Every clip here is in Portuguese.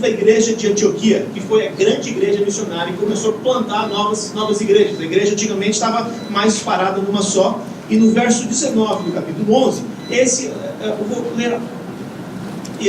da igreja de Antioquia, que foi a grande igreja missionária e começou a plantar novas igrejas. A igreja antigamente estava mais parada numa só. E no verso 19 do capítulo 11, eu vou ler,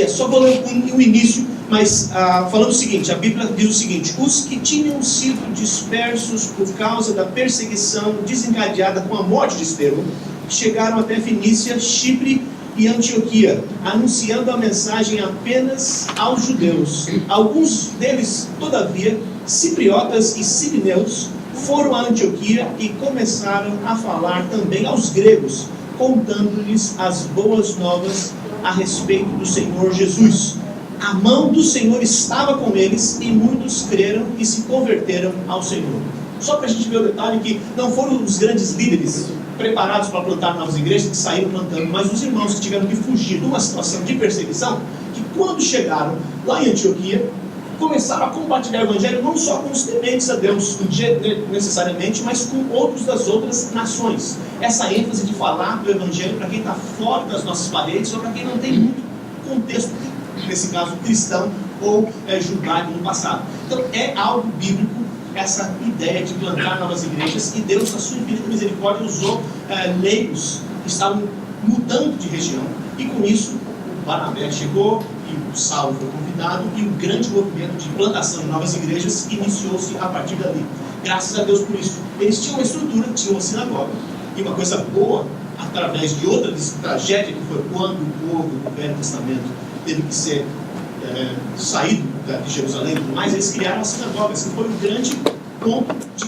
só vou ler o início, mas falando o seguinte, a Bíblia diz o seguinte: os que tinham sido dispersos por causa da perseguição desencadeada com a morte de Estevão, chegaram até Fenícia, Chipre e Antioquia, anunciando a mensagem apenas aos judeus. Alguns deles, todavia, cipriotas e sirineus, foram a Antioquia e começaram a falar também aos gregos, contando-lhes as boas novas a respeito do Senhor Jesus. A mão do Senhor estava com eles e muitos creram e se converteram ao Senhor. Só para a gente ver o detalhe que não foram os grandes líderes preparados para plantar novas igrejas que saíram plantando, mas os irmãos que tiveram que fugir de uma situação de perseguição, que quando chegaram lá em Antioquia, começaram a compartilhar o evangelho não só com os tementes a Deus necessariamente, mas com outros das outras nações. Essa ênfase de falar do evangelho para quem está fora das nossas paredes ou para quem não tem muito contexto, nesse caso cristão ou judaico no passado. Então é algo bíblico essa ideia de plantar novas igrejas, e Deus, na sua infinita misericórdia, usou leigos que estavam mudando de região, e com isso o Barnabé chegou e o Saulo foi convidado, e o grande movimento de plantação de novas igrejas iniciou-se a partir dali. Graças a Deus por isso. Eles tinham uma estrutura, tinham uma sinagoga, e uma coisa boa, através de outra tragédia, que foi quando o povo do Velho Testamento teve que ser saído de Jerusalém, mas eles criaram as sinagogas, que foi um grande ponto de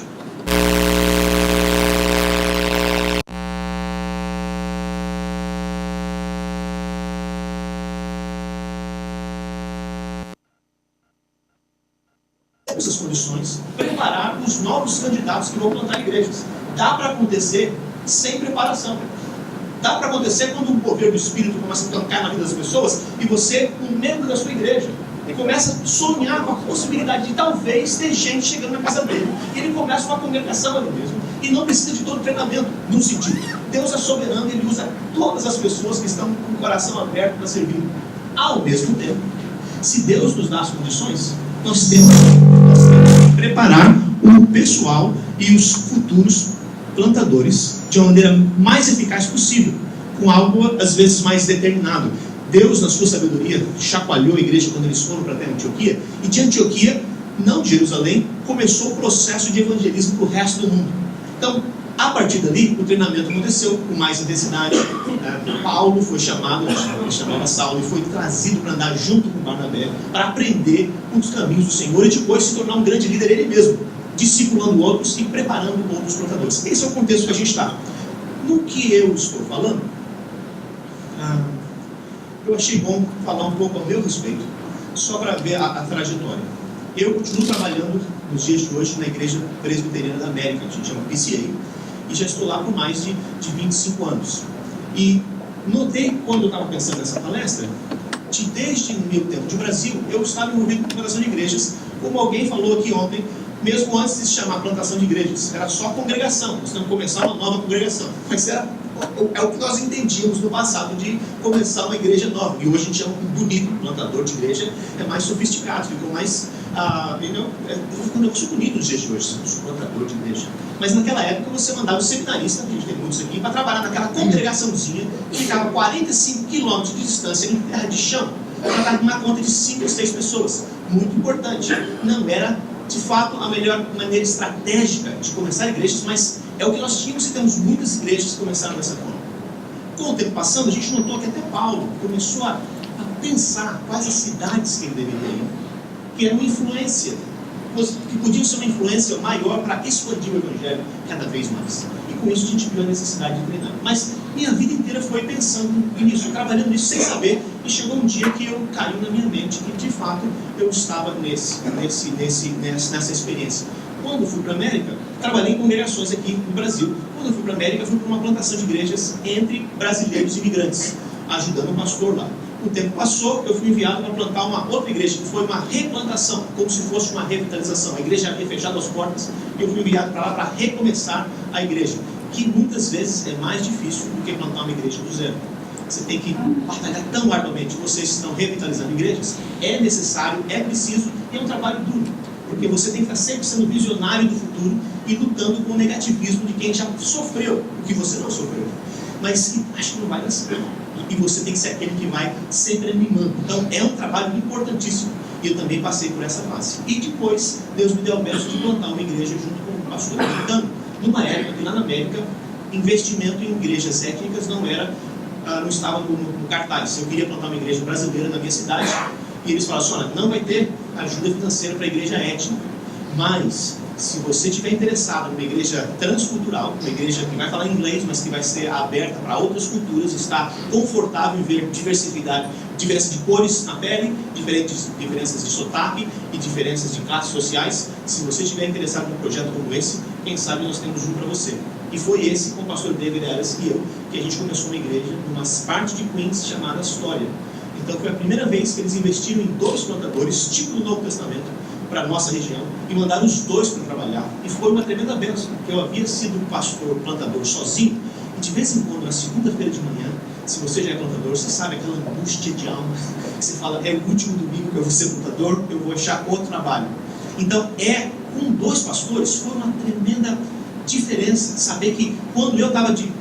essas condições, preparar os novos candidatos que vão plantar igrejas. Dá para acontecer sem preparação. Dá para acontecer quando o poder do Espírito começa a tocar na vida das pessoas e você, um membro da sua igreja, ele começa a sonhar com a possibilidade de talvez ter gente chegando na casa dele. E ele começa uma congregação ali mesmo. E não precisa de todo treinamento, num sentido. Deus é soberano e Ele usa todas as pessoas que estão com o coração aberto para servir. Ao mesmo tempo, se Deus nos dá as condições, nós temos que preparar o pessoal e os futuros plantadores de uma maneira mais eficaz possível, com algo às vezes mais determinado. Deus, na sua sabedoria, chacoalhou a igreja quando eles foram para a Antioquia, e de Antioquia, não de Jerusalém, começou o processo de evangelismo para o resto do mundo. Então, a partir dali, o treinamento aconteceu com mais intensidade. Paulo foi chamado, ele chamava Saulo, e foi trazido para andar junto com Barnabé, para aprender os caminhos do Senhor e depois se tornar um grande líder ele mesmo, discipulando outros e preparando outros plantadores. Esse é o contexto que a gente está. No que eu estou falando, eu achei bom falar um pouco ao meu respeito, só para ver a trajetória. Eu continuo trabalhando nos dias de hoje na Igreja Presbiteriana da América, a gente chama PCA, e já estou lá por mais de 25 anos. E notei, quando eu estava pensando nessa palestra, que desde o meu tempo de Brasil, eu estava envolvido com plantação de igrejas, como alguém falou aqui ontem, mesmo antes de se chamar plantação de igrejas, era só congregação, nós temos que começar uma nova congregação, mas é o que nós entendíamos no passado de começar uma igreja nova, e hoje a gente chama um bonito plantador de igreja, é mais sofisticado, ficou mais, ficou um negócio bonito nos dias de hoje, um plantador de igreja. Mas naquela época você mandava o seminarista, a gente tem muitos aqui, para trabalhar naquela congregaçãozinha, que ficava 45 quilômetros de distância em terra de chão, para dar uma conta de 5 ou 6 pessoas, muito importante, não era de fato a melhor maneira estratégica de começar igrejas, mas é o que nós tínhamos, e temos muitas igrejas que começaram dessa forma. Com o tempo passando, a gente notou que até Paulo começou a pensar quais as cidades que ele deveria ir, que era uma influência, que podiam ser uma influência maior para expandir o evangelho cada vez mais. E com isso a gente viu a necessidade de treinar. Mas minha vida inteira foi pensando nisso, trabalhando nisso sem saber, e chegou um dia que eu caiu na minha mente que de fato eu estava nessa experiência. Quando eu fui para a América, trabalhei em congregações aqui no Brasil. Quando eu fui para a América, fui para uma plantação de igrejas entre brasileiros e imigrantes, ajudando o pastor lá. O tempo passou, eu fui enviado para plantar uma outra igreja, que foi uma replantação, como se fosse uma revitalização. A igreja havia fechado as portas, e eu fui enviado para lá para recomeçar a igreja, que muitas vezes é mais difícil do que plantar uma igreja do zero. você tem que batalhar tão arduamente, vocês estão revitalizando igrejas, é necessário, é preciso, e é um trabalho duro, porque você tem que estar sempre sendo visionário do futuro e lutando com o negativismo de quem já sofreu o que você não sofreu, mas acho que não vai dar certo, e você tem que ser aquele que vai sempre animando. Então é um trabalho importantíssimo, e eu também passei por essa fase, e depois Deus me deu a bênção de plantar uma igreja junto com o pastor americano, numa época que lá na América investimento em igrejas étnicas não estava no cartaz. Eu queria plantar uma igreja brasileira na minha cidade, e eles falaram assim: olha, não vai ter ajuda financeira para a igreja étnica, mas se você estiver interessado numa igreja transcultural, uma igreja que vai falar inglês, mas que vai ser aberta para outras culturas, está confortável em ver diversidade, diferença de cores na pele, diferenças de sotaque e diferenças de classes sociais, se você estiver interessado num projeto como esse, quem sabe nós temos um para você. E foi esse, com o pastor David Ellis e eu, que a gente começou uma igreja numa parte de Queens chamada Astoria. Então foi a primeira vez que eles investiram em 2 plantadores, tipo do Novo Testamento, para a nossa região, e mandaram os 2 para trabalhar. E foi uma tremenda bênção, porque eu havia sido pastor plantador sozinho, e de vez em quando, na segunda-feira de manhã, se você já é plantador, você sabe aquela angústia de alma, que você fala: é o último domingo que eu vou ser plantador, eu vou achar outro trabalho. Então com 2 pastores, foi uma tremenda diferença, saber que quando eu estava de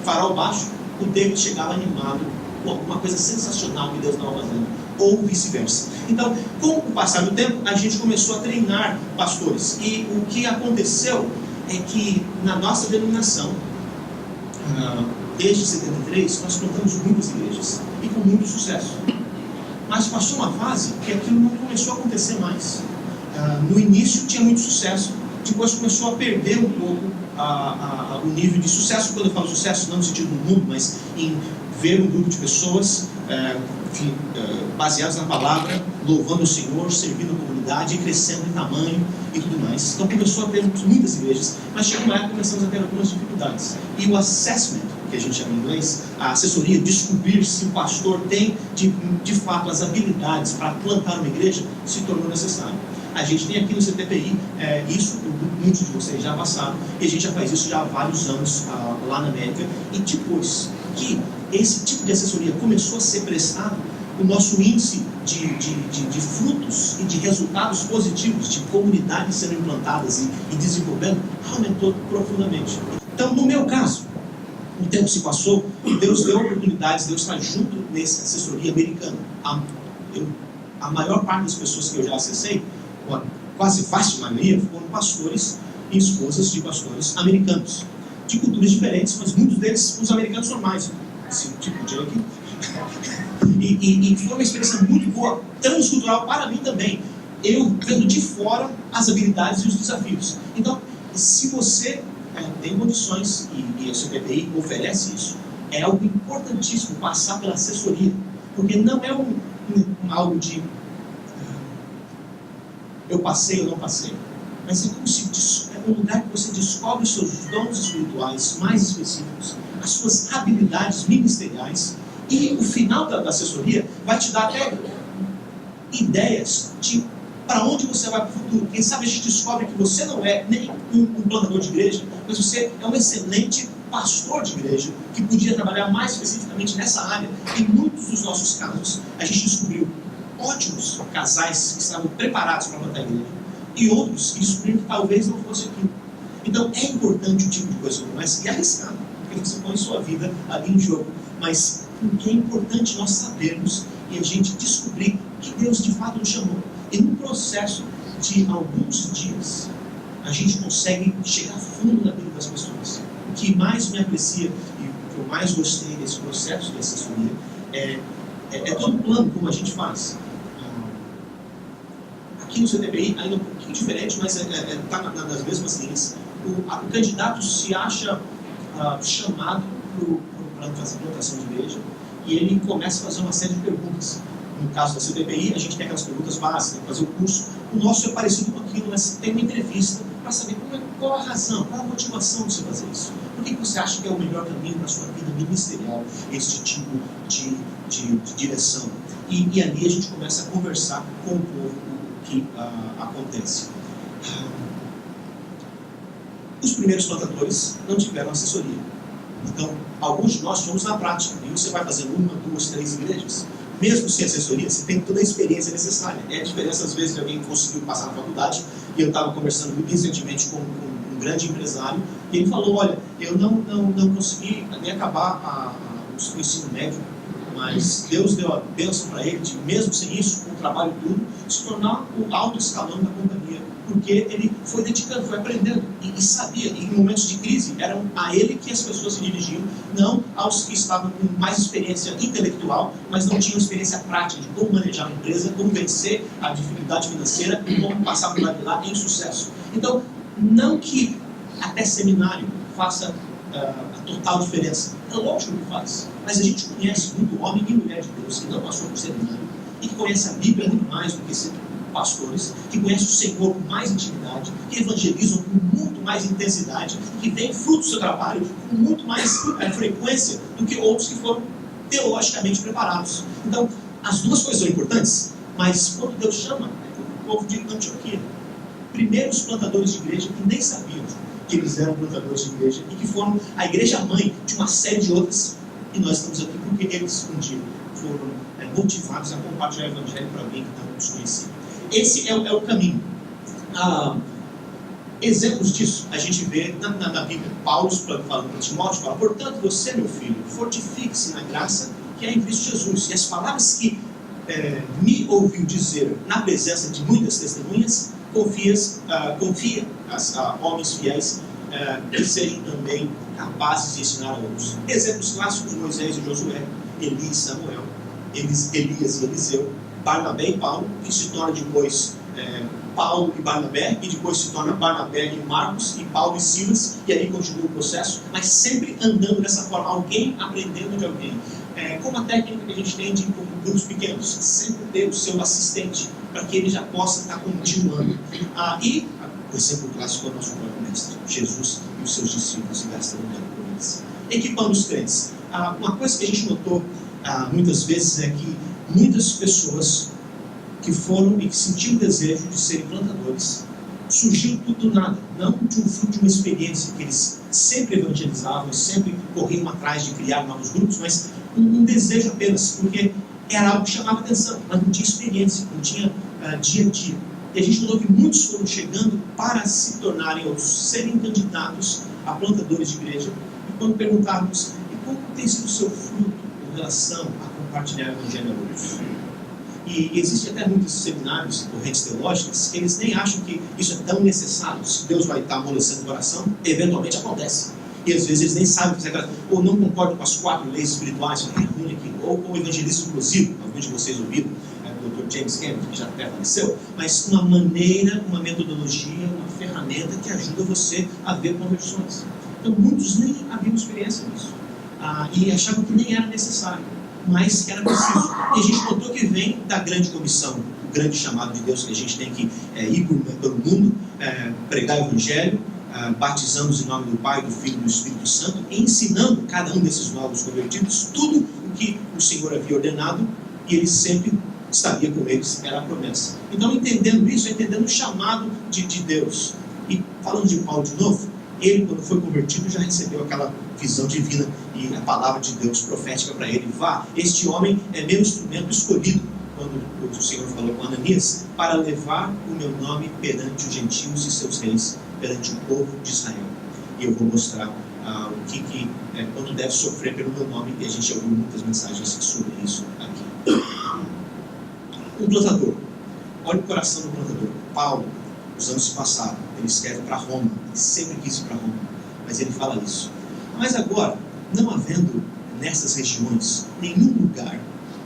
farol baixo, o David chegava animado com alguma coisa sensacional que Deus estava fazendo, ou vice-versa. Então, com o passar do tempo, a gente começou a treinar pastores, e o que aconteceu é que na nossa denominação, desde 73, nós plantamos muitas igrejas, e com muito sucesso, mas passou uma fase que aquilo não começou a acontecer mais. No início tinha muito sucesso, depois começou a perder um pouco o nível de sucesso. Quando eu falo sucesso, não no sentido do mundo, mas em ver um grupo de pessoas baseados na palavra, louvando o Senhor, servindo a comunidade, crescendo em tamanho e tudo mais. Então começou a ter muitas igrejas, mas chegou uma época que começamos a ter algumas dificuldades. E o assessment, que a gente chama em inglês, a assessoria, descobrir se o pastor tem de fato as habilidades para plantar uma igreja, se tornou necessário. A gente tem aqui no CTPI isso, muitos de vocês já passaram, e a gente já faz isso já há vários anos lá na América. E depois que esse tipo de assessoria começou a ser prestado, o nosso índice de frutos e de resultados positivos, de comunidades sendo implantadas e desenvolvendo, aumentou profundamente. Então, no meu caso, o tempo se passou e Deus deu oportunidades, Deus está junto nessa assessoria americana. A maior parte das pessoas que eu já acessei, quase vasta maioria, foram pastores e esposas de pastores americanos, de culturas diferentes, mas muitos deles os americanos normais, tipo de aqui. E foi uma experiência muito boa, transcultural para mim também, eu vendo de fora as habilidades e os desafios. Então, se você tem condições, e a CPPI oferece isso, é algo importantíssimo passar pela assessoria, porque não é algo de eu passei ou não passei, mas é um lugar que você descobre os seus dons espirituais mais específicos, as suas habilidades ministeriais, e o final da assessoria vai te dar até ideias de para onde você vai para o futuro. Quem sabe a gente descobre que você não é nem um plantador de igreja, mas você é um excelente pastor de igreja, que podia trabalhar mais especificamente nessa área. Em muitos dos nossos casos, a gente descobriu ótimos casais que estavam preparados para plantar a igreja, e outros que descobriram que talvez não fosse aquilo. Então é importante um tipo de coisa como essa, e arriscado, porque você põe sua vida ali em jogo, mas o que é importante nós sabermos e a gente descobrir que Deus de fato nos chamou. E no processo de alguns dias, a gente consegue chegar fundo na vida das pessoas. O que mais me aprecia e o que eu mais gostei desse processo de assessoria é todo o plano como a gente faz. Aqui no CTPI, ainda um pouquinho diferente, mas está nas mesmas linhas. O candidato se acha chamado para fazer plantação de igreja, e ele começa a fazer uma série de perguntas. No caso da CTPI, a gente tem aquelas perguntas básicas, fazer o curso. O nosso é parecido com aquilo, mas tem uma entrevista para saber qual a razão, qual a motivação de você fazer isso. Por que você acha que é o melhor caminho para a sua vida ministerial, este tipo de direção? E ali a gente começa a conversar com o povo o que acontece. Os primeiros plantadores não tiveram assessoria. Então, alguns de nós somos na prática, e você vai fazendo 1, 2, 3 igrejas, mesmo sem assessoria, você tem toda a experiência necessária. É a diferença, às vezes, de alguém que conseguiu passar na faculdade, e eu estava conversando recentemente com um grande empresário, e ele falou, olha, eu não consegui nem acabar o ensino médio, mas Deus deu a bênção para ele, de, mesmo sem isso, com o trabalho duro, se tornar o alto escalão da companhia, porque ele foi dedicando, foi aprendendo, e sabia, e em momentos de crise, eram a ele que as pessoas se dirigiam, não aos que estavam com mais experiência intelectual, mas não tinham experiência prática de como manejar uma empresa, como vencer a dificuldade financeira, e como passar por lá em sucesso. Então, não que até seminário faça a total diferença. É lógico que faz. Mas a gente conhece muito homem e mulher de Deus que não passou por seminário e que conhece a Bíblia muito mais do que ser pastores, que conhece o Senhor com mais intimidade, que evangelizam com muito mais intensidade e que veem fruto do seu trabalho com muito mais frequência do que outros que foram teologicamente preparados. Então, as duas coisas são importantes, mas quando Deus chama, o povo de Antioquia, primeiros plantadores de igreja que nem sabiam que eles eram plantadores de igreja e que foram a igreja mãe de uma série de outras, e nós estamos aqui porque eles um dia foram motivados a compartilhar o evangelho para alguém que estava desconhecido. Esse é o caminho. Exemplos disso a gente vê na Bíblia. Paulo falando para Timóteo, fala, portanto você, meu filho, fortifique-se na graça que é em Cristo Jesus. E as palavras que me ouviu dizer na presença de muitas testemunhas, confia a homens fiéis que sejam também capazes de ensinar a outros. Exemplos clássicos: Moisés e Josué, Eli e Samuel, Elias e Eliseu, Barnabé e Paulo, que se torna depois Paulo e Barnabé, e depois se torna Barnabé e Marcos, e Paulo e Silas, e aí continua o processo, mas sempre andando dessa forma, alguém aprendendo de alguém. Como a técnica que a gente tem de grupos pequenos, sempre ter o seu assistente, para que ele já possa estar continuando. E o exemplo clássico é o nosso próprio mestre, Jesus e os seus discípulos, e gastando tempo com eles. Equipando os crentes. Uma coisa que a gente notou muitas vezes é que muitas pessoas que foram e que sentiam o desejo de serem plantadores, surgiu tudo do nada, não de um fruto de uma experiência que eles sempre evangelizavam, sempre corriam atrás de criar novos grupos, mas um desejo apenas, porque era algo que chamava atenção, mas não tinha experiência, não tinha dia a dia. E a gente notou que muitos foram chegando para se tornarem ou serem candidatos a plantadores de igreja, e quando perguntávamos, e como tem sido o seu fruto em relação a compartilhar o evangelho a outros? E existem até muitos seminários, correntes teológicas, que eles nem acham que isso é tão necessário. Se Deus vai estar amolecendo o coração, eventualmente acontece. E às vezes eles nem sabem fazer aquela, ou não concordam com as 4 leis espirituais, ou com o evangelismo inclusivo, alguns de vocês ouviram, o Dr. James Cameron, que já até faleceu, mas uma maneira, uma metodologia, uma ferramenta que ajuda você a ver conversões. Então muitos nem haviam experiência nisso, e achavam que nem era necessário, mas que era preciso. E a gente notou que vem da grande comissão, o grande chamado de Deus, que a gente tem que ir pelo mundo, pregar o evangelho, batizando-os em nome do Pai, do Filho e do Espírito Santo, e ensinando cada um desses novos convertidos tudo o que o Senhor havia ordenado, e ele sempre estaria com eles, era a promessa. Então, entendendo isso, entendendo o chamado de Deus, e falando de Paulo de novo, ele, quando foi convertido, já recebeu aquela visão divina e a palavra de Deus profética para ele: vá, este homem é meu instrumento escolhido, quando o Senhor falou com Ananias, para levar o meu nome perante os gentios e seus reis, perante o povo de Israel. E eu vou mostrar quando deve sofrer pelo meu nome, e a gente ouviu muitas mensagens sobre isso aqui. Um plantador, olha o coração do plantador. Paulo, os anos se passaram, ele escreve para Roma, ele sempre quis ir para Roma, mas ele fala isso. Mas agora, não havendo nessas regiões nenhum lugar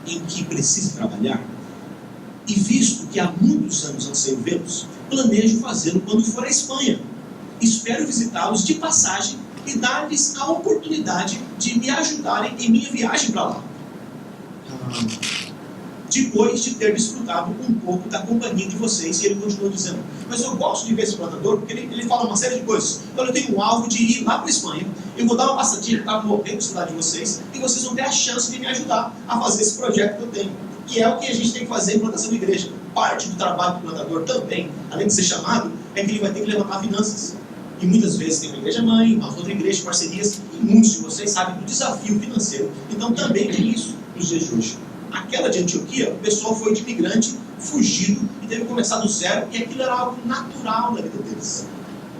em que precise trabalhar, e visto que há muitos anos anseio vê-los, planejo fazê-lo quando for à Espanha. Espero visitá-los de passagem e dar-lhes a oportunidade de me ajudarem em minha viagem para lá, depois de ter desfrutado um pouco da companhia de vocês. E ele continuou dizendo: mas eu gosto de ver esse plantador, porque ele fala uma série de coisas. Então eu tenho um alvo de ir lá para a Espanha, eu vou dar uma passadinha para morrer na cidade de vocês, e vocês vão ter a chance de me ajudar a fazer esse projeto que eu tenho, que é o que a gente tem que fazer em plantação de igreja. Parte do trabalho do plantador também, além de ser chamado, é que ele vai ter que levantar finanças. E muitas vezes tem uma igreja mãe, uma outra igreja, parcerias, e muitos de vocês sabem do desafio financeiro. Então também tem isso nos dias de hoje. Aquela de Antioquia, o pessoal foi de imigrante, fugido, e teve que começar do zero, e aquilo era algo natural na vida deles.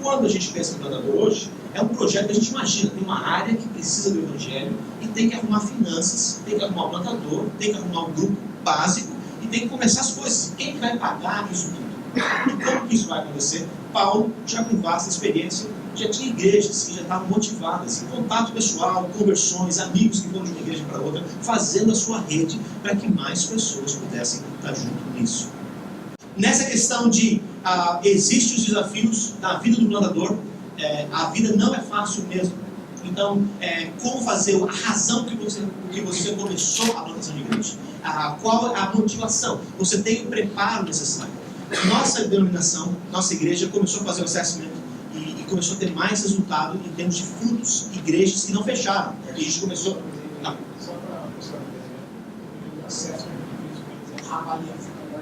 Quando a gente pensa no Plantador hoje, é um projeto que a gente imagina, tem uma área que precisa do Evangelho, e tem que arrumar finanças, tem que arrumar um plantador, tem que arrumar um grupo básico, e tem que começar as coisas. Quem vai pagar isso tudo? E como que isso vai acontecer? Paulo, já com vasta experiência, já tinha igrejas que já estavam motivadas, em contato pessoal, conversões, amigos que foram de uma igreja para outra, fazendo a sua rede para que mais pessoas pudessem estar junto nisso. Nessa questão de existem os desafios da vida do plantador, a vida não é fácil mesmo. Então, como fazer, a razão que você começou a plantação de igreja, qual a motivação? Você tem o preparo necessário. Nossa denominação, nossa igreja começou a fazer o assessment e começou a ter mais resultado em termos de frutos, igrejas que não fecharam. E a gente começou... Só para a pessoa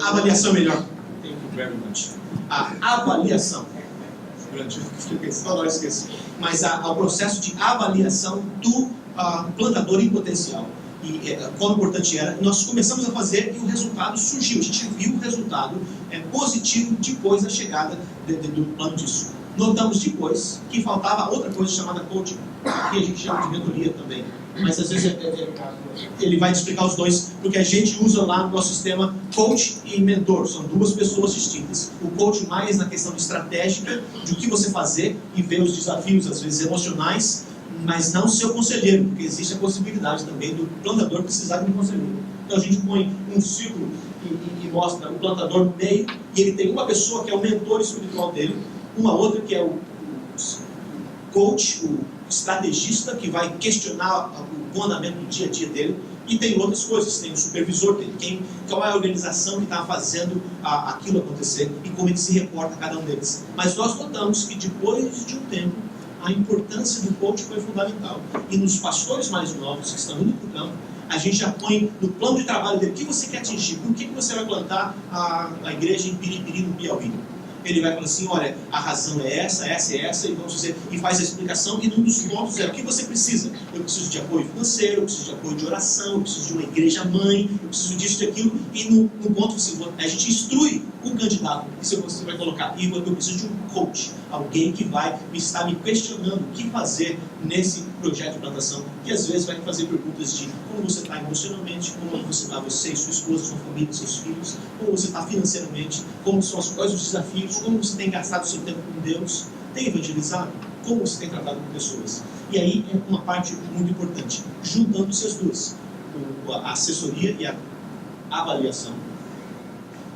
avaliação melhor. Thank you very much. A avaliação. Esqueci. Mas o processo de avaliação do plantador em potencial. E quão importante era, nós começamos a fazer e o resultado surgiu. A gente viu o resultado positivo depois da chegada do plano disso. Notamos depois que faltava outra coisa chamada coaching, que a gente chama de mentoria também. Mas às vezes ele vai te explicar os dois, porque a gente usa lá no nosso sistema coach e mentor, são duas pessoas distintas. O coach mais na questão de estratégica, de o que você fazer e ver os desafios, às vezes emocionais, mas não ser o conselheiro, porque existe a possibilidade também do plantador precisar de um conselheiro. Então a gente põe um círculo e mostra o plantador no meio, e ele tem uma pessoa que é o mentor espiritual dele, uma outra que é o coach, o estrategista, que vai questionar o bom andamento do dia a dia dele, e tem outras coisas, tem o supervisor dele, qual é a organização que está fazendo aquilo acontecer e como ele se reporta a cada um deles. Mas nós notamos que depois de um tempo, a importância do coach foi fundamental. E nos pastores mais novos que estão indo para o campo, a gente já põe no plano de trabalho dele o que você quer atingir, por que você vai plantar a igreja em Piripiri, no Piauí. Ele vai falar assim, olha, a razão é essa, e vamos dizer, e faz a explicação, e num dos pontos é o que você precisa. Eu preciso de apoio financeiro, eu preciso de apoio de oração, eu preciso de uma igreja mãe, eu preciso disso, daquilo, e no ponto assim, a gente instrui o candidato, que você vai colocar, e eu preciso de um coach, alguém que vai estar me questionando o que fazer nesse projeto de plantação, que às vezes vai fazer perguntas de como você está emocionalmente, como você está, você e sua esposa, sua família, seus filhos, como você está financeiramente, quais os desafios, como você tem gastado o seu tempo com Deus, tem evangelizado, como você tem tratado com pessoas. E aí é uma parte muito importante, juntando-se as duas, a assessoria e a avaliação,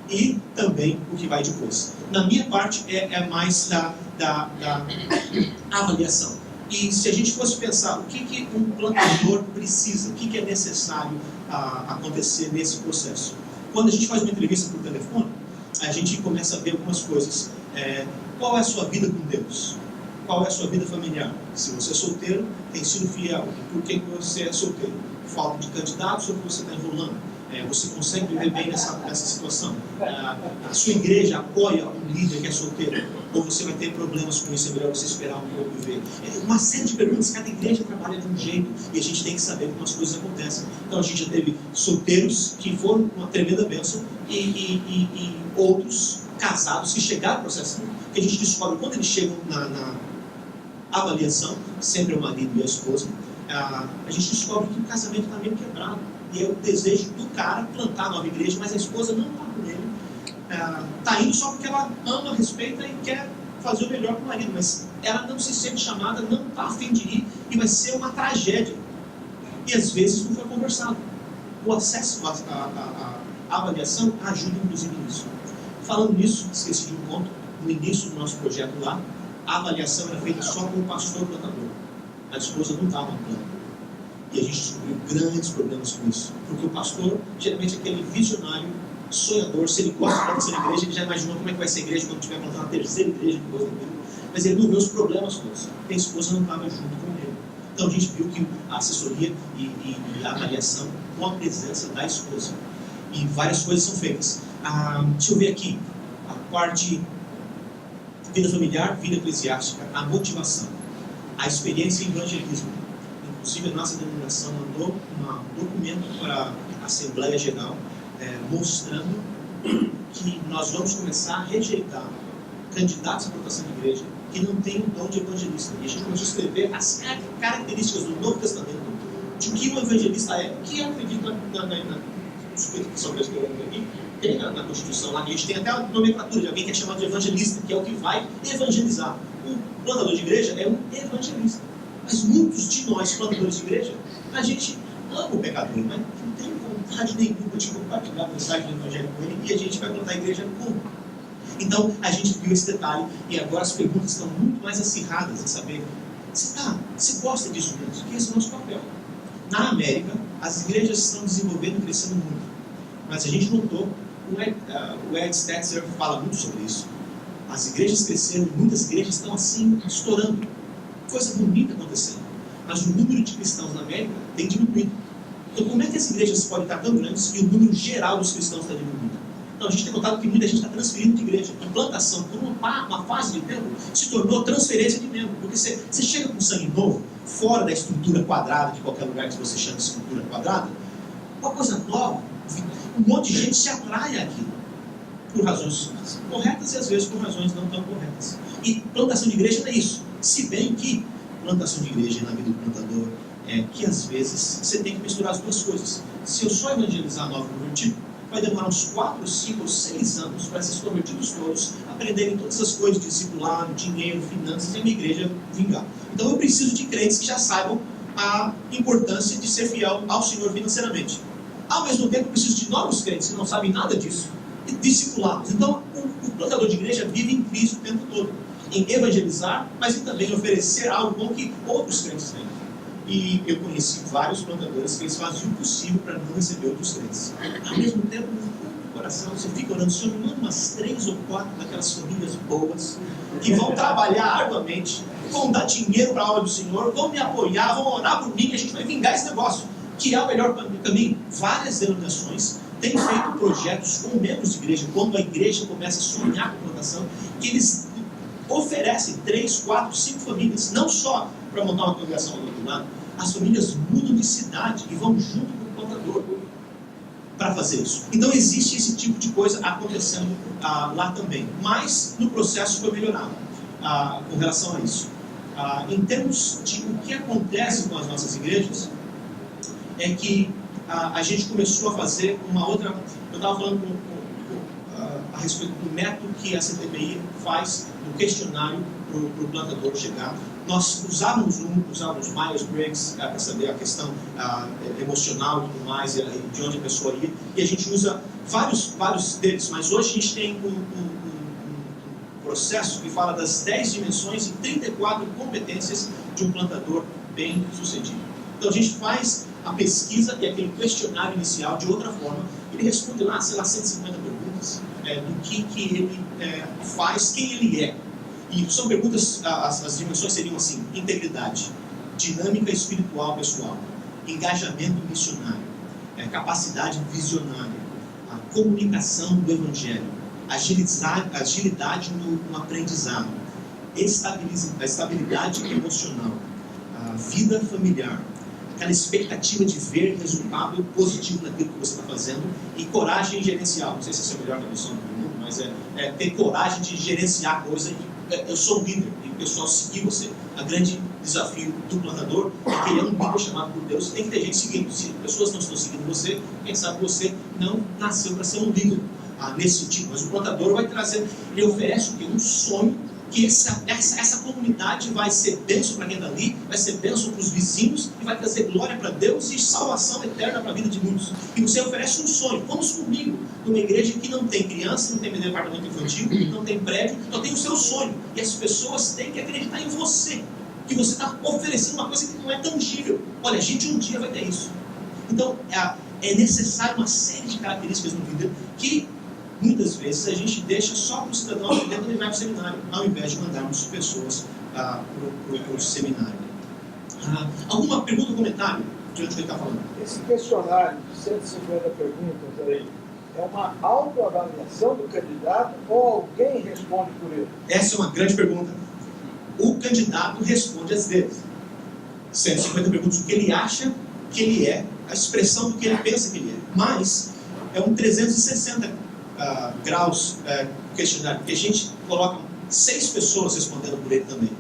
e também o que vai depois. Na minha parte é mais da avaliação. E se a gente fosse pensar o que um plantador precisa, o que é necessário acontecer nesse processo. Quando a gente faz uma entrevista por telefone, a gente começa a ver algumas coisas. Qual é a sua vida com Deus? Qual é a sua vida familiar? Se você é solteiro, tem sido fiel. Por que você é solteiro? Falta de candidatos ou que você está enrolando? Você consegue viver bem nessa situação? A sua igreja apoia um líder que é solteiro? Ou você vai ter problemas com isso? É melhor você esperar um pouco e ver. Uma série de perguntas, cada igreja trabalha de um jeito e a gente tem que saber como as coisas acontecem. Então a gente já teve solteiros que foram uma tremenda bênção e outros casados que chegaram ao processo. Que a gente descobre quando eles chegam na avaliação, sempre é o marido e a esposa, a gente descobre que o casamento está meio quebrado. E é o desejo do cara plantar a nova igreja, mas a esposa não está com ele. Está indo só porque ela ama, respeita e quer fazer o melhor para o marido, mas ela não se sente chamada, não está a fim de ir e vai ser uma tragédia. E às vezes não foi conversado. O acesso à avaliação ajuda inclusive nisso. Falando nisso, esqueci de um ponto, no início do nosso projeto lá, a avaliação era feita só com o pastor plantador. A esposa não estava no plano. E a gente descobriu grandes problemas com isso. Porque o pastor, geralmente, é aquele visionário, sonhador. Se ele gosta de plantar a igreja, ele já imaginou como é que vai ser a igreja quando tiver plantando a terceira igreja depois daquilo. Mas ele não vê os problemas todos. Porque a esposa não estava junto com ele. Então a gente viu que a assessoria e a avaliação com a presença da esposa. E várias coisas são feitas. Deixa eu ver aqui. A parte Vida familiar, vida eclesiástica, a motivação, a experiência em evangelismo. Inclusive, a nossa denominação mandou um documento para a Assembleia Geral mostrando que nós vamos começar a rejeitar candidatos à plantação de igreja que não têm o dom de evangelista. E a gente começou a escrever as características do Novo Testamento de que o evangelista é, que eu acredito tem na Constituição lá, que a gente tem até a nomenclatura de alguém que é chamado de evangelista, que é o que vai evangelizar. O plantador de igreja é um evangelista. Mas muitos de nós, plantadores de igreja, a gente ama o pecador, mas não tem vontade nenhuma de compartilhar a mensagem do evangelho com ele, e a gente vai plantar a igreja como? Então, a gente viu esse detalhe, e agora as perguntas estão muito mais acirradas em saber, você gosta disso mesmo? Que esse é o nosso papel. Na América, as igrejas estão desenvolvendo e crescendo muito, mas a gente notou, o Ed Stetzer fala muito sobre isso, as igrejas cresceram, muitas igrejas estão assim, estourando, coisa bonita acontecendo, mas o número de cristãos na América tem diminuído. Então, como é que as igrejas podem estar tão grandes e o número geral dos cristãos está diminuindo? Então, a gente tem notado que muita gente está transferindo de igreja. Implantação, por uma fase de tempo, se tornou transferência de membro. Porque você chega com sangue novo, fora da estrutura quadrada, de qualquer lugar que você chama de estrutura quadrada, uma coisa nova, um monte de gente se atrai àquilo. Por razões corretas e às vezes por razões não tão corretas. E plantação de igreja não é isso. Se bem que plantação de igreja na vida do plantador é que às vezes você tem que misturar as duas coisas. Se eu só evangelizar novo convertido, vai demorar uns 4, 5 ou 6 anos para esses convertidos todos aprenderem todas as coisas de discipulado, dinheiro, finanças e a minha igreja vingar. Então eu preciso de crentes que já saibam a importância de ser fiel ao Senhor financeiramente. Ao mesmo tempo, eu preciso de novos crentes que não sabem nada disso e discipulados. Então o plantador de igreja vive em Cristo o tempo todo, em evangelizar, mas também em oferecer algo bom que outros crentes têm. E eu conheci vários plantadores que eles faziam o possível para não receber outros crentes. Ao mesmo tempo, no coração, você fica orando, Senhor, manda umas 3 ou 4 daquelas famílias boas, que vão trabalhar arduamente, vão dar dinheiro para a obra do Senhor, vão me apoiar, vão orar por mim, e a gente vai vingar esse negócio, que é o melhor caminho. Várias denominações têm feito projetos com membros de igreja, quando a igreja começa a sonhar com plantação, que eles oferecem 3, 4, 5 famílias, não só para montar uma congregação do outro lado, as famílias mudam de cidade e vão junto com o plantador para fazer isso. Então existe esse tipo de coisa acontecendo lá também, mas no processo foi melhorado com relação a isso. Em termos de o que acontece com as nossas igrejas, é que a gente começou a fazer uma outra. Eu estava falando a respeito do método que a CTBI faz no questionário para o plantador chegar. Nós usávamos Myers-Briggs para saber a questão emocional e tudo mais, e de onde a pessoa ia, e a gente usa vários deles, mas hoje a gente tem um processo que fala das 10 dimensões e 34 competências de um plantador bem sucedido. Então a gente faz a pesquisa e aquele questionário inicial de outra forma, ele responde lá, sei lá, 150 perguntas do que ele faz, quem ele é. E são perguntas, as dimensões seriam assim: integridade, dinâmica espiritual pessoal, engajamento missionário, capacidade visionária, a comunicação do evangelho, agilidade no aprendizado, estabilidade emocional, a vida familiar, aquela expectativa de ver resultado positivo naquilo que você está fazendo, e coragem gerencial. Não sei se essa é a melhor tradução do mundo, mas ter coragem de gerenciar a coisa. Eu sou um líder e o pessoal seguir você. O grande desafio do plantador é que ele é um líder chamado por Deus. Tem que ter gente seguindo. Se pessoas não estão seguindo você, quem sabe você não nasceu para ser um líder nesse sentido. Mas o plantador vai trazer, ele oferece o quê? Um sonho que essa comunidade vai ser bênção para quem está ali, vai ser bênção para os vizinhos e vai trazer glória para Deus e salvação eterna para a vida de muitos. E você oferece um sonho. Vamos comigo numa igreja que não tem criança, não tem departamento infantil, não tem prédio, só tem o seu sonho. E as pessoas têm que acreditar em você, que você está oferecendo uma coisa que não é tangível. Olha, a gente um dia vai ter isso. Então é necessário uma série de características no líder que muitas vezes a gente deixa só para o cidadão aprender quando ele vai para o seminário, ao invés de mandarmos pessoas para o seminário. Alguma pergunta ou comentário diante do que ele está falando? Esse questionário de 150 perguntas aí, é uma autoavaliação do candidato ou alguém responde por ele? Essa é uma grande pergunta. O candidato responde às vezes. 150 perguntas o que ele acha que ele é, a expressão do que ele pensa que ele é. Mas é um 360 graus questionário, porque a gente coloca 6 pessoas respondendo por ele também.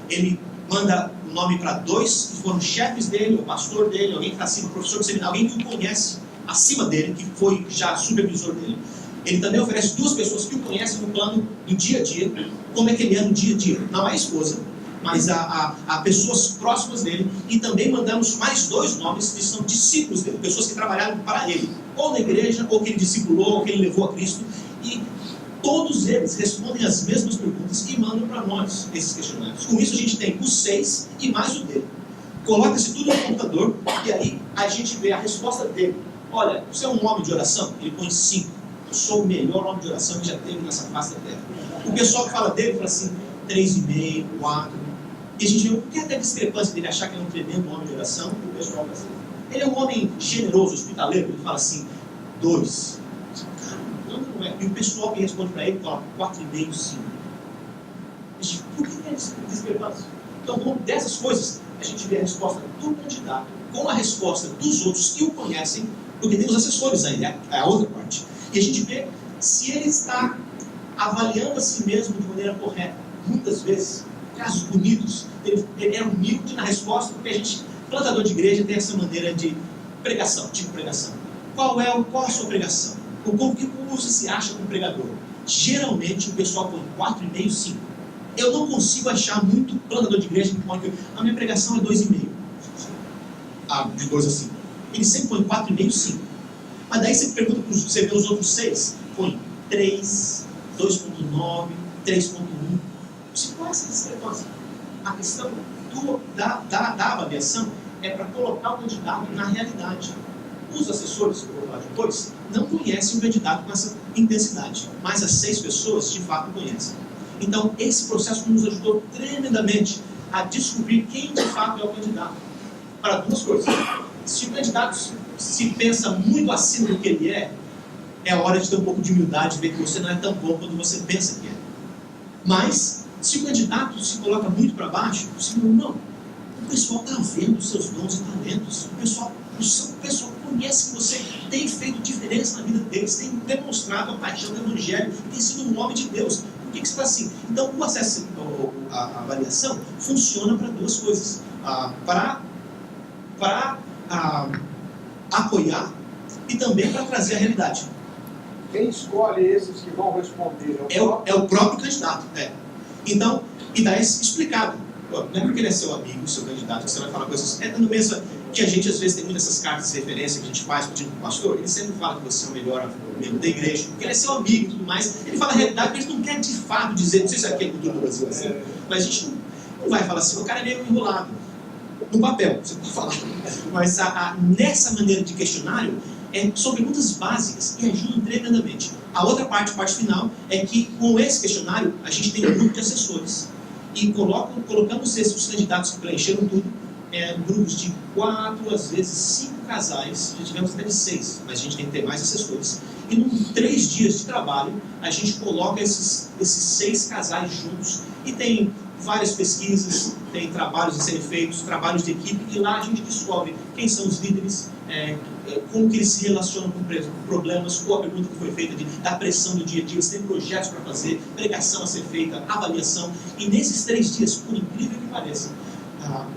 Ele manda o nome para 2 que foram chefes dele, o pastor dele, alguém que está acima, o professor de seminário, alguém que o conhece acima dele, que foi já supervisor dele. Ele também oferece 2 pessoas que o conhecem no plano do dia a dia, como é que ele é no dia a dia. Não a esposa, mas a pessoas próximas dele. E também mandamos mais 2 nomes que são discípulos dele, pessoas que trabalharam para ele, ou na igreja, ou que ele discipulou, ou que ele levou a Cristo. E todos eles respondem as mesmas perguntas e mandam para nós esses questionários. Com isso a gente tem os 6 e mais o dele. Coloca-se tudo no computador e aí a gente vê a resposta dele. Olha, você é um homem de oração? Ele põe 5. Eu sou o melhor homem de oração que já teve nessa face da terra. O pessoal que fala dele fala assim, 3,5, 4. E a gente vê, por que até a discrepância dele achar que ele é um tremendo homem de oração? O pessoal fala assim, ele é um homem generoso, hospitaleiro. Ele fala assim, 2. Não é. E o pessoal que responde para ele fala 4,5, 5. Por que é discrepância? Então, com dessas coisas, a gente vê a resposta do candidato com a resposta dos outros que o conhecem, porque tem os assessores ainda, é a outra parte. E a gente vê se ele está avaliando a si mesmo de maneira correta. Muitas vezes, casos bonitos, ele é humilde na resposta, porque a gente, plantador de igreja, tem essa maneira de pregação, tipo pregação. Qual a sua pregação? O que você se acha como pregador? Geralmente o pessoal põe 4,5, 5. Eu não consigo achar muito plantador de igreja que põe que a minha pregação é 2,5. De 2 a 5. Ele sempre põe 4,5, 5. Mas daí você pergunta para você vê os outros 6, põe 3, 2,9, 3,1. Você qual é essa discrepância? A questão da avaliação é para colocar o candidato na realidade. Os assessores, que eu vou falar depois, não conhecem o candidato com essa intensidade, mas as 6 pessoas de fato conhecem. Então, esse processo nos ajudou tremendamente a descobrir quem de fato é o candidato. Para 2 coisas. Se o candidato se pensa muito acima do que ele é hora de ter um pouco de humildade, ver que você não é tão bom quanto você pensa que é. Mas, se o candidato se coloca muito para baixo, você não. O pessoal está vendo os seus dons e talentos. O pessoal conhece que você tem feito diferença na vida deles, tem demonstrado a paixão do Evangelho, tem sido um homem de Deus. Por que você está assim? Então, o acesso, a avaliação, funciona para 2 coisas. Para apoiar e também para trazer a realidade. Quem escolhe esses que vão responder? É o próprio candidato. Então, e daí explicado. Não é porque ele é seu amigo, seu candidato, que você vai falar coisas. Não pensa que a gente às vezes tem muitas essas cartas de referência que a gente faz pedindo para o pastor. Ele sempre fala que você é o melhor membro da igreja, porque ele é seu amigo e tudo mais. Ele fala a realidade, mas ele não quer de fato dizer. Não sei se aqui é cultura do Brasil assim, mas a gente não vai falar assim. O cara é meio enrolado. No papel, você pode falar. Mas nessa maneira de questionário, são perguntas básicas e ajudam tremendamente. A outra parte, a parte final, é que com esse questionário, a gente tem um grupo de assessores. E colocamos os candidatos que preencheram tudo, grupos de 4, às vezes 5 casais, já tivemos até de 6, mas a gente tem que ter mais assessores. E em 3 dias de trabalho, a gente coloca esses 6 casais juntos e tem várias pesquisas, tem trabalhos a serem feitos, trabalhos de equipe, e lá a gente descobre quem são os líderes, como que eles se relacionam com problemas, qual a pergunta que foi feita da pressão do dia a dia, eles têm projetos para fazer, pregação a ser feita, avaliação, e nesses 3 dias, por incrível que pareça,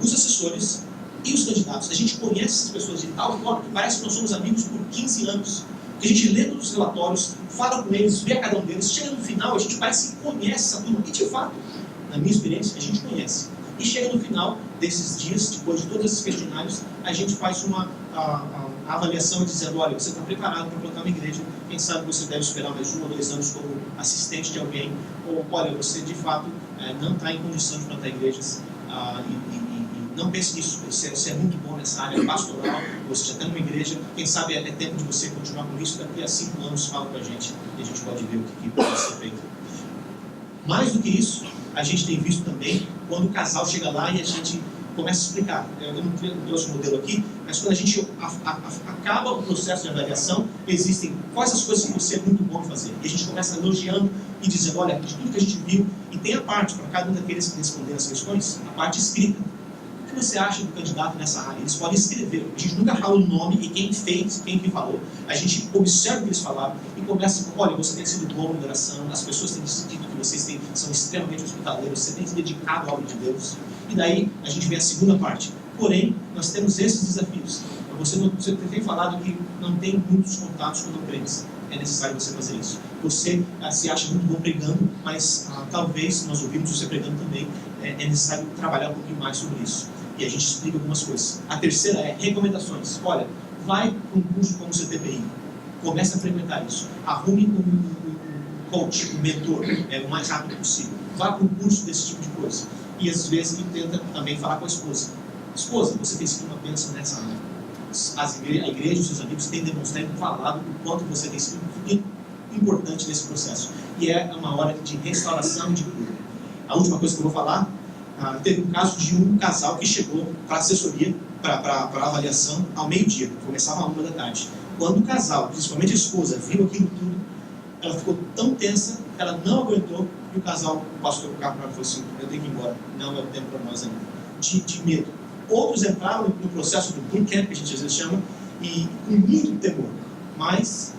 os assessores e os candidatos, a gente conhece essas pessoas de tal forma que parece que nós somos amigos por 15 anos, que a gente lê todos os relatórios, fala com eles, vê cada um deles, chega no final, a gente parece que conhece essa turma, e de fato, na minha experiência, a gente conhece. E chega no final desses dias, depois de todos esses questionários, a gente faz uma avaliação dizendo, olha, você está preparado para plantar uma igreja, quem sabe você deve esperar mais 1 ou 2 anos como assistente de alguém, ou olha, você de fato não está em condição de plantar igrejas, e não pense nisso, você é muito bom nessa área pastoral, você já tem uma igreja, quem sabe é tempo de você continuar com isso, daqui a 5 anos fala com a gente, e a gente pode ver o que pode ser feito. Mais do que isso, a gente tem visto também, quando o casal chega lá e a gente começa a explicar. Eu não trouxe o modelo aqui, mas quando a gente acaba o processo de avaliação, existem quais as coisas que você é muito bom em fazer. E a gente começa elogiando e dizendo, olha, de tudo que a gente viu, e tem a parte, para cada um daqueles que responderam as questões, a parte escrita. O que você acha do candidato nessa área? Eles podem escrever. A gente nunca fala o nome e quem fez, quem que falou. A gente observa o que eles falaram e começa com, olha, você tem sido bom em oração, as pessoas têm decidido que vocês são extremamente hospitaleiros, você tem se dedicado à obra de Deus. E daí a gente vê a segunda parte. Porém, nós temos esses desafios. Você tem falado que não tem muitos contatos com não crentes. É necessário você fazer isso. Você se acha muito bom pregando, mas talvez, nós ouvimos você pregando também, é necessário trabalhar um pouquinho mais sobre isso. E a gente explica algumas coisas. A terceira é recomendações. Olha, vai para um curso como o CTPI. Comece a frequentar isso. Arrume um coach, um mentor, o mais rápido possível. Vá para um curso desse tipo de coisa. E às vezes ele tenta também falar com a esposa. Esposa, você tem sido uma bênção nessa área. A igreja e os seus amigos têm demonstrado e falado o quanto você tem sido importante nesse processo. E é uma hora de restauração e de cura. A última coisa que eu vou falar, teve um caso de um casal que chegou para assessoria, para avaliação, ao meio-dia, começava às 1h. Quando o casal, principalmente a esposa, viu aquilo tudo, ela ficou tão tensa, ela não aguentou, e o casal passou pelo carro para ela e falou assim, eu tenho que ir embora, não é o tempo para nós ainda. De medo. Outros entraram no processo do bootcamp, que a gente às vezes chama, e com muito temor. Mas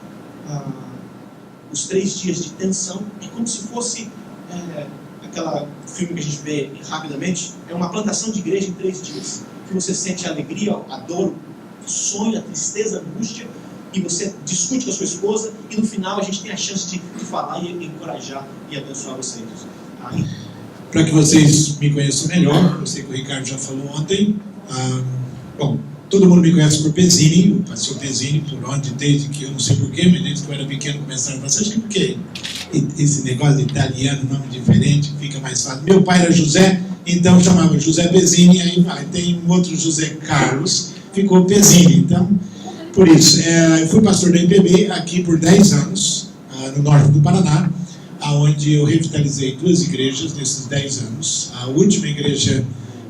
os 3 dias de tensão é como se fosse aquela filme que a gente vê rapidamente, é uma plantação de igreja em 3 dias. Que você sente a alegria, a dor, o sonho, a tristeza, a angústia, e você discute com a sua esposa, e no final a gente tem a chance de falar e encorajar e abençoar vocês. Para que vocês me conheçam melhor, eu sei que o Ricardo já falou ontem, bom, todo mundo me conhece por Pezzini, o pastor Pezzini, por onde, desde que eu não sei porquê, mas desde que eu era pequeno começaram a falar, acho que porque esse negócio de italiano, nome diferente, fica mais fácil. Meu pai era José, então chamava José Pezzini, aí tem um outro José Carlos, ficou Pezzini, então, por isso, eu fui pastor da IPB aqui por 10 anos, no norte do Paraná, onde eu revitalizei 2 igrejas nesses 10 anos. A última igreja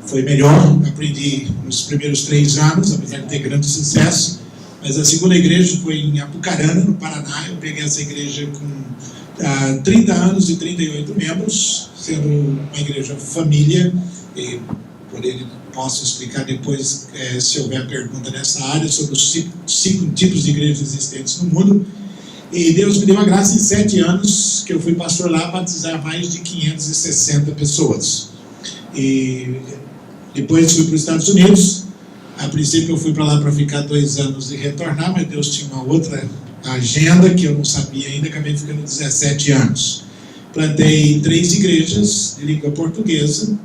foi melhor, aprendi nos primeiros 3 anos, apesar de ter grande sucesso, mas a segunda igreja foi em Apucarana, no Paraná. Eu peguei essa igreja com 30 anos e 38 membros, sendo uma igreja família, e por ele posso explicar depois, se houver pergunta nessa área, sobre os 5 tipos de igrejas existentes no mundo. E Deus me deu a graça em 7 anos que eu fui pastor lá, batizar mais de 560 pessoas. E depois fui para os Estados Unidos. A princípio eu fui para lá para ficar 2 anos e retornar, mas Deus tinha uma outra agenda que eu não sabia ainda, acabei ficando 17 anos. Plantei 3 igrejas de língua portuguesa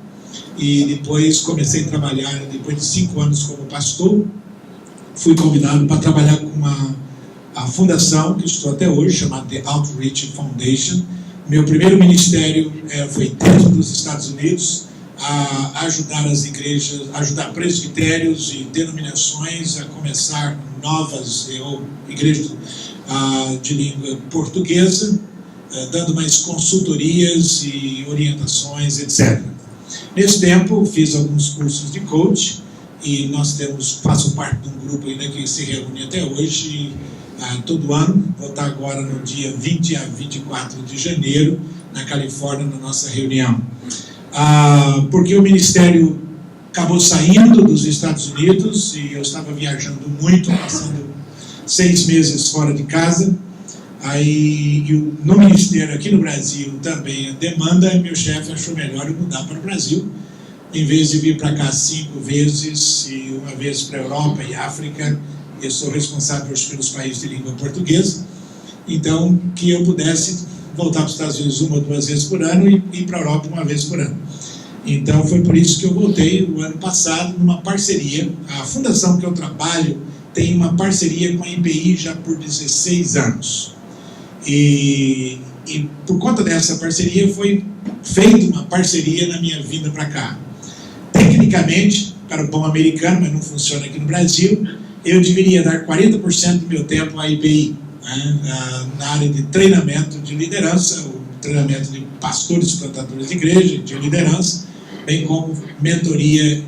e depois comecei a trabalhar, depois de 5 anos como pastor, fui convidado para trabalhar com a fundação, que estou até hoje, chamada The Outreach Foundation. Meu primeiro ministério foi dentro dos Estados Unidos, a ajudar as igrejas, ajudar presbitérios e denominações a começar novas igrejas de língua portuguesa, dando mais consultorias e orientações, etc. Nesse tempo, fiz alguns cursos de coach e faço parte de um grupo ainda que se reúne até hoje, todo ano. Vou estar agora no dia 20 a 24 de janeiro, na Califórnia, na nossa reunião. Porque o ministério acabou saindo dos Estados Unidos e eu estava viajando muito, passando 6 meses fora de casa. Aí, no ministério aqui no Brasil também a demanda, meu chefe achou melhor eu mudar para o Brasil, em vez de vir para cá 5 vezes, e uma vez para a Europa e África. Eu sou responsável pelos países de língua portuguesa, então que eu pudesse voltar para os Estados Unidos 1 ou 2 vezes por ano e ir para a Europa 1 vez por ano. Então foi por isso que eu voltei o ano passado numa parceria. A fundação que eu trabalho tem uma parceria com a IPI já por 16 anos. E por conta dessa parceria foi feita uma parceria na minha vinda para cá. Tecnicamente, para o bom americano, mas não funciona aqui no Brasil, eu deveria dar 40% do meu tempo à IPI, na área de treinamento de liderança, o treinamento de pastores, plantadores de igreja, de liderança, bem como mentoria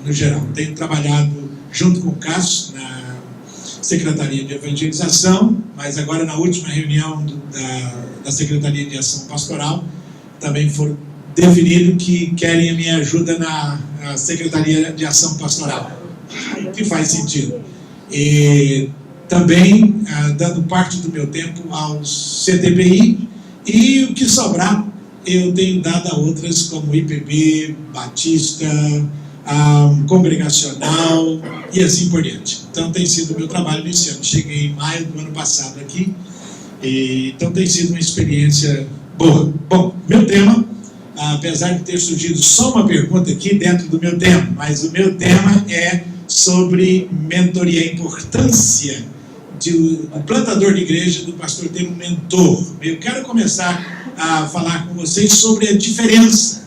no geral. Tenho trabalhado junto com o Cássio na Secretaria de Evangelização, mas agora na última reunião da Secretaria de Ação Pastoral também foi definido que querem a minha ajuda na Secretaria de Ação Pastoral, que faz sentido. E também dando parte do meu tempo aos CTPI, e o que sobrar eu tenho dado a outras como IPB, Batista, Congregacional e assim por diante. Então tem sido o meu trabalho nesse ano. Cheguei em maio do ano passado aqui, então tem sido uma experiência boa. Bom, meu tema, apesar de ter surgido só uma pergunta aqui dentro do meu tema, mas o meu tema é sobre mentoria, a importância do plantador de igreja, do pastor ter um mentor. Eu quero começar a falar com vocês sobre a diferença.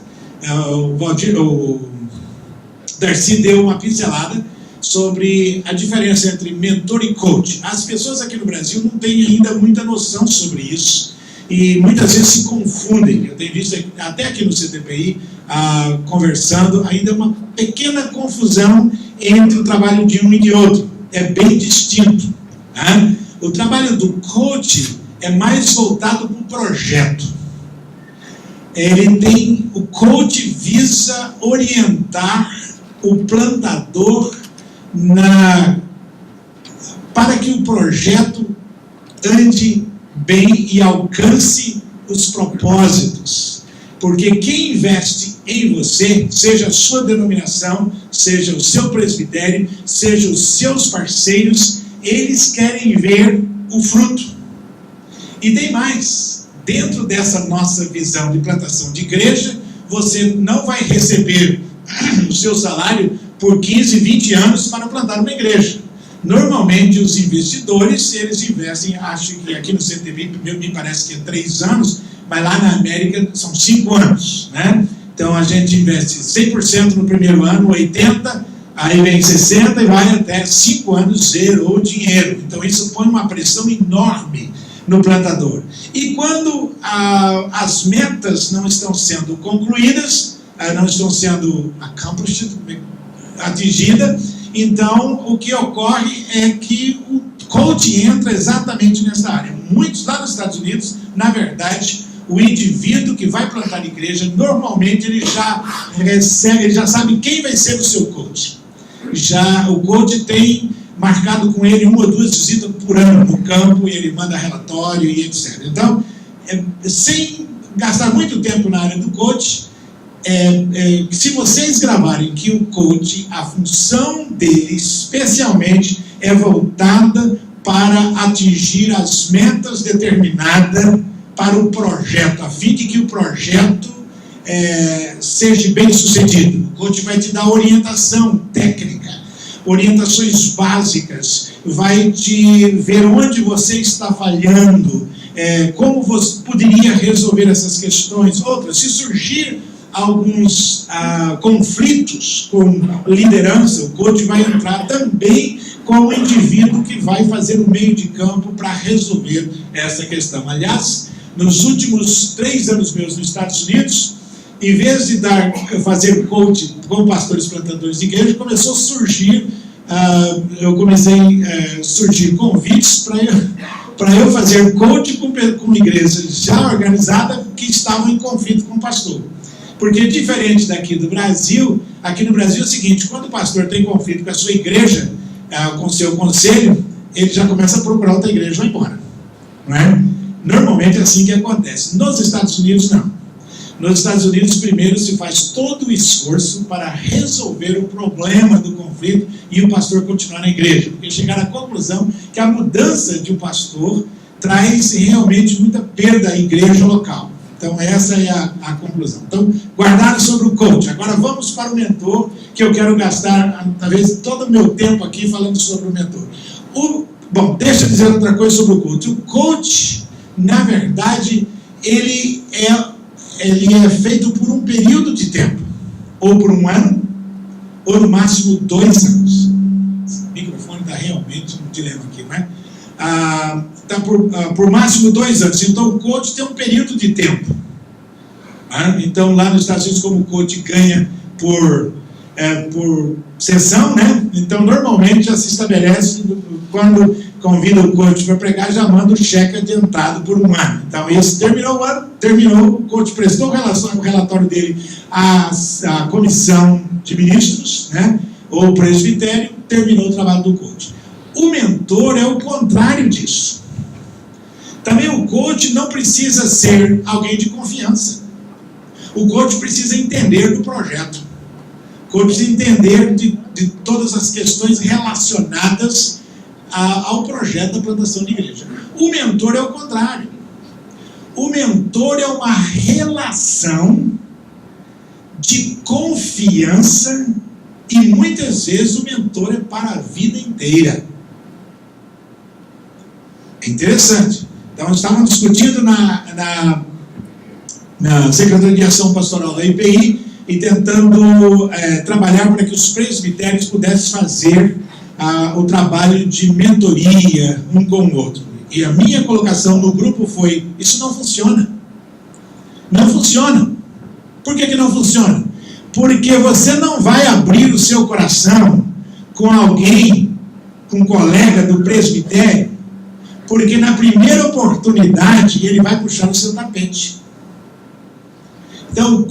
O Darcy deu uma pincelada sobre a diferença entre mentor e coach. As pessoas aqui no Brasil não têm ainda muita noção sobre isso e muitas vezes se confundem. Eu tenho visto até aqui no CTPI conversando, ainda uma pequena confusão entre o trabalho de um e de outro. É bem distinto. O trabalho do coach é mais voltado para o projeto. O coach visa orientar o plantador para que o projeto ande bem e alcance os propósitos. Porque quem investe em você, seja a sua denominação, seja o seu presbitério, seja os seus parceiros, eles querem ver o fruto. E tem mais, dentro dessa nossa visão de plantação de igreja, você não vai receber o seu salário por 15, 20 anos para plantar uma igreja. Normalmente os investidores, eles investem, acho que aqui no CTV, me parece que é 3 anos, mas lá na América são 5 anos, né? Então a gente investe 100% no primeiro ano, 80%, aí vem 60% e vai até 5 anos, zerou o dinheiro. Então isso põe uma pressão enorme no plantador. E quando as metas não estão sendo concluídas, não estão sendo atingidas, então o que ocorre é que o coach entra exatamente nessa área. Muitos lá nos Estados Unidos, na verdade, o indivíduo que vai plantar igreja, normalmente ele já recebe, ele já sabe quem vai ser o seu coach. O coach tem marcado com ele 1 ou 2 visitas por ano no campo, e ele manda relatório e etc. Então, sem gastar muito tempo na área do coach, se vocês gravarem que o coach, a função dele especialmente é voltada para atingir as metas determinadas para o projeto, a fim de que o projeto seja bem sucedido. O coach vai te dar orientação técnica, orientações básicas, vai te ver onde você está falhando, como você poderia resolver essas questões. Outras, se surgir alguns conflitos com liderança, o coach vai entrar também com o indivíduo que vai fazer o meio de campo para resolver essa questão. Aliás, nos últimos 3 anos meus nos Estados Unidos, em vez de fazer coach com pastores plantadores de igreja, começou a surgir, surgir convites para eu fazer coach com igrejas já organizadas que estavam em conflito com o pastor. Porque diferente daqui do Brasil, aqui no Brasil é o seguinte: quando o pastor tem conflito com a sua igreja, com o seu conselho, ele já começa a procurar outra igreja e vai embora. Não é? Normalmente é assim que acontece. Nos Estados Unidos, não. Nos Estados Unidos, primeiro se faz todo o esforço para resolver o problema do conflito e o pastor continuar na igreja. Porque chegaram à conclusão que a mudança de um pastor traz realmente muita perda à igreja local. Então essa é a conclusão. Então, guardado sobre o coach. Agora vamos para o mentor, que eu quero gastar talvez todo o meu tempo aqui falando sobre o mentor. Bom, deixa eu dizer outra coisa sobre o coach. O coach, na verdade, ele é feito por um período de tempo, ou por 1 ano, ou no máximo 2 anos. O microfone está realmente um dilema aqui, não é? Está por máximo 2 anos. Então o coach tem um período de tempo. Então lá nos Estados Unidos, como o coach ganha por por sessão, né? Então, normalmente já se estabelece, quando convida o coach para pregar, já manda o cheque adiantado por um ano. Então, esse terminou o ano, o coach prestou o relatório dele à comissão de ministros, né? Ou presbitério, terminou o trabalho do coach. O mentor é o contrário disso. Também o coach não precisa ser alguém de confiança. O coach precisa entender do projeto. O coach precisa entender de todas as questões relacionadas ao projeto da plantação de igreja. O mentor é o contrário. O mentor é uma relação de confiança e muitas vezes o mentor é para a vida inteira. É interessante. Então, estávamos discutindo na Secretaria de Ação Pastoral da IPI e tentando trabalhar para que os presbitérios pudessem fazer o trabalho de mentoria um com o outro. E a minha colocação no grupo foi: isso não funciona. Não funciona. Por que não funciona? Porque você não vai abrir o seu coração com alguém, com um colega do presbitério, porque na primeira oportunidade ele vai puxar o seu tapete. Então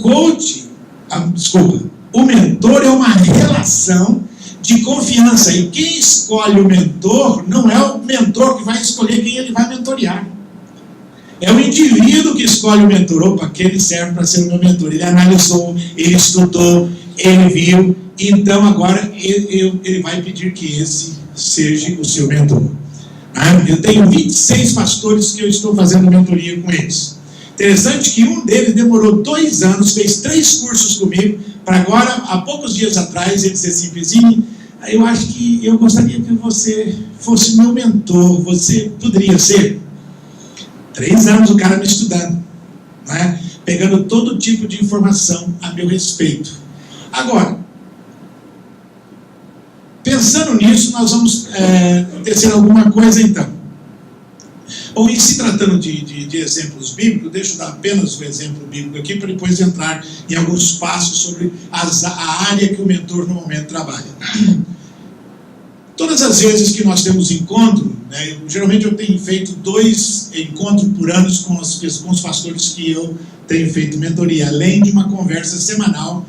o mentor é uma relação de confiança, e quem escolhe o mentor não é o mentor que vai escolher quem ele vai mentorear. É o indivíduo que escolhe o mentor. Opa, aquele serve para ser o meu mentor. Ele analisou, ele estudou, ele viu, então agora ele vai pedir que esse seja o seu mentor. Eu tenho 26 pastores que eu estou fazendo mentoria com eles. Interessante que um deles demorou 2 anos, fez 3 cursos comigo, para agora, há poucos dias atrás, ele disse assim: Pezzini, eu acho que eu gostaria que você fosse meu mentor, você poderia ser? 3 anos o cara me estudando, né? Pegando todo tipo de informação a meu respeito. Agora, pensando nisso, nós vamos tecer alguma coisa então. Ou em se tratando de exemplos bíblicos, deixa eu dar apenas o exemplo bíblico aqui, para depois entrar em alguns passos sobre a área que o mentor no momento trabalha. Todas as vezes que nós temos encontro, né, geralmente eu tenho feito 2 encontros por ano com os pastores que eu tenho feito mentoria, além de uma conversa semanal,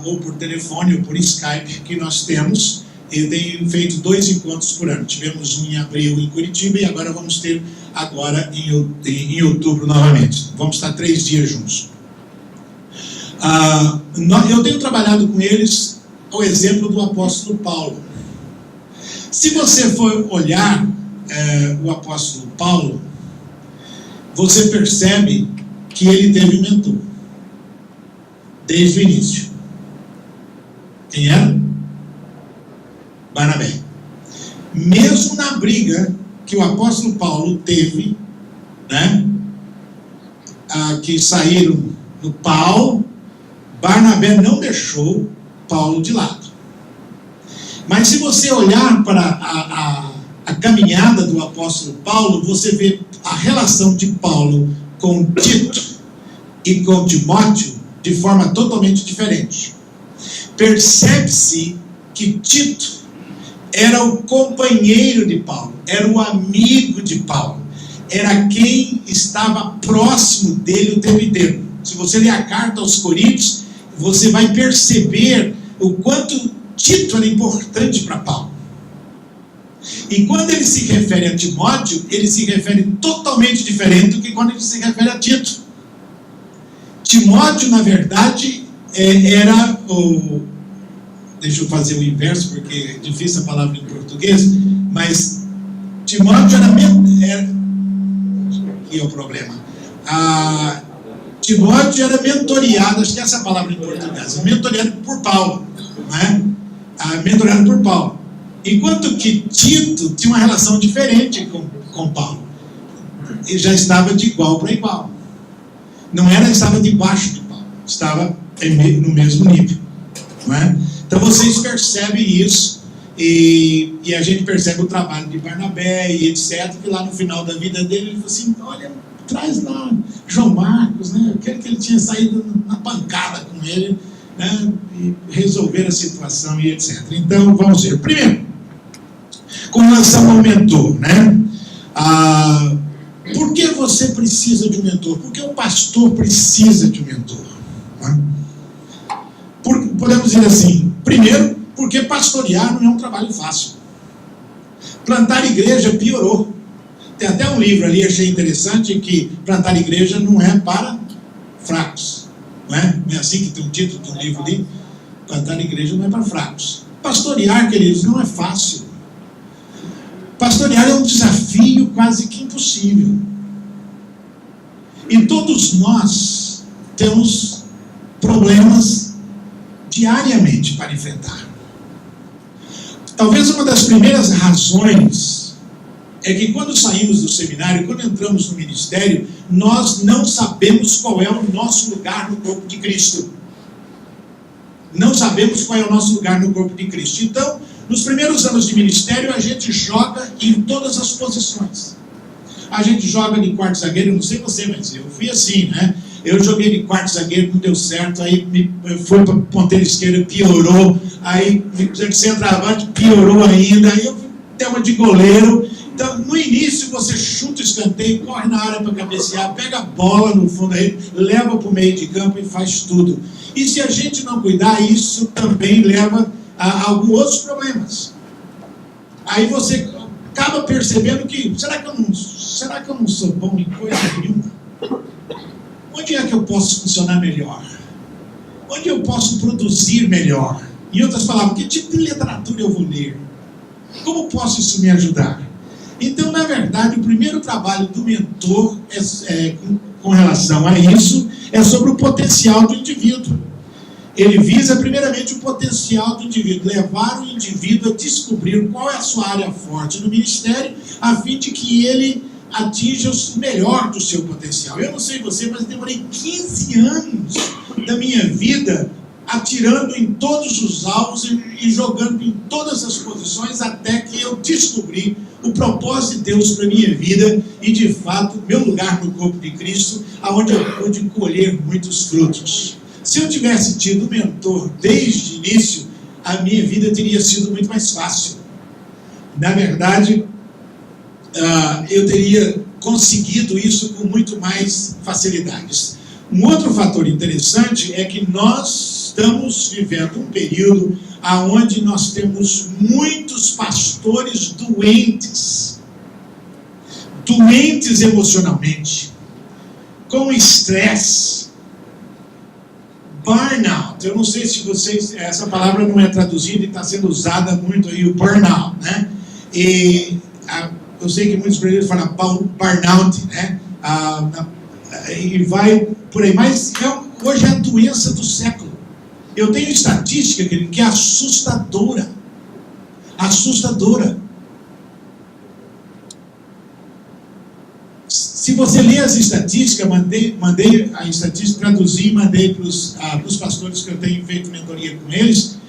ou por telefone ou por Skype, que nós temos. Eu tenho feito 2 encontros por ano. Tivemos um em abril em Curitiba e agora vamos ter agora em outubro novamente. Vamos estar 3 dias juntos. Eu tenho trabalhado com eles o exemplo do apóstolo Paulo. Se você for olhar o apóstolo Paulo, você percebe que ele teve um mentor desde o início. Quem era? Barnabé. Mesmo na briga que o apóstolo Paulo teve, né, que saíram no pau, Barnabé não deixou Paulo de lado. Mas se você olhar para a caminhada do apóstolo Paulo, você vê a relação de Paulo com Tito e com Timóteo de forma totalmente diferente. Percebe-se que Tito era o companheiro de Paulo, era o amigo de Paulo, era quem estava próximo dele o tempo inteiro. Se você ler a carta aos Coríntios, você vai perceber o quanto Tito era importante para Paulo. E quando ele se refere a Timóteo, ele se refere totalmente diferente do que quando ele se refere a Tito. Timóteo, na verdade, era o... Deixa eu fazer o inverso, porque é difícil a palavra em português, mas Timóteo era aqui é o problema. Timóteo era mentoreado, acho que essa é a palavra em português, mentoreado por Paulo, né? Mentoreado por Paulo. Enquanto que Tito tinha uma relação diferente com Paulo. Ele já estava de igual para igual. Não estava debaixo de Paulo, estava no mesmo nível, não é? Então vocês percebem isso, e a gente percebe o trabalho de Barnabé e etc, que lá no final da vida dele, ele falou assim: olha, traz lá João Marcos, né? Aquele que ele tinha saído na pancada com ele, né, e resolver a situação e etc. Então, vamos ver. Primeiro, com relação ao mentor, né? Por que você precisa de um mentor? Por que o pastor precisa de um mentor? Né? Podemos dizer assim, primeiro, porque pastorear não é um trabalho fácil. Plantar igreja piorou. Tem até um livro ali, achei interessante, que plantar igreja não é para fracos. Não é? Não é assim que tem um título do livro ali? Plantar igreja não é para fracos. Pastorear, queridos, não é fácil. Pastorear é um desafio quase que impossível. E todos nós temos problemas diariamente para enfrentar. Talvez uma das primeiras razões é que quando saímos do seminário, quando entramos no ministério, nós não sabemos qual é o nosso lugar no corpo de Cristo. Não sabemos qual é o nosso lugar no corpo de Cristo. Então, nos primeiros anos de ministério, a gente joga em todas as posições. A gente joga de quarto zagueiro, eu não sei você, mas eu fui assim, né? Eu joguei de quarto zagueiro, não deu certo, aí foi para ponteiro esquerdo, piorou, aí me puseram de centroavante, piorou ainda, aí eu fui tema de goleiro. Então, no início, você chuta o escanteio, corre na área para cabecear, pega a bola no fundo aí, leva para o meio de campo e faz tudo. E se a gente não cuidar, isso também leva a alguns outros problemas. Aí você acaba percebendo que, será que eu não sou bom em coisa nenhuma? Onde é que eu posso funcionar melhor? Onde eu posso produzir melhor? Em outras palavras, que tipo de literatura eu vou ler? Como posso isso me ajudar? Então, na verdade, o primeiro trabalho do mentor com relação a isso é sobre o potencial do indivíduo. Ele visa, primeiramente, o potencial do indivíduo, levar o indivíduo a descobrir qual é a sua área forte no ministério, a fim de que ele atinja o melhor do seu potencial. Eu não sei você, mas eu demorei 15 anos da minha vida atirando em todos os alvos e jogando em todas as posições, até que eu descobri o propósito de Deus para a minha vida e, de fato, meu lugar no corpo de Cristo, aonde eu pude colher muitos frutos. Se eu tivesse tido um mentor desde o início, a minha vida teria sido muito mais fácil. Na verdade, eu teria conseguido isso com muito mais facilidades. Um outro fator interessante é que nós estamos vivendo um período onde nós temos muitos pastores doentes emocionalmente, com estresse, burnout. Eu não sei se vocês, essa palavra não é traduzida e está sendo usada muito aí, o burnout, né? Eu sei que muitos brasileiros falam burnout, né? E vai por aí, mas hoje é a doença do século. Eu tenho estatística que é assustadora. Se você ler as estatísticas, mandei a estatística, traduzi e mandei para os pastores que eu tenho feito mentoria com eles,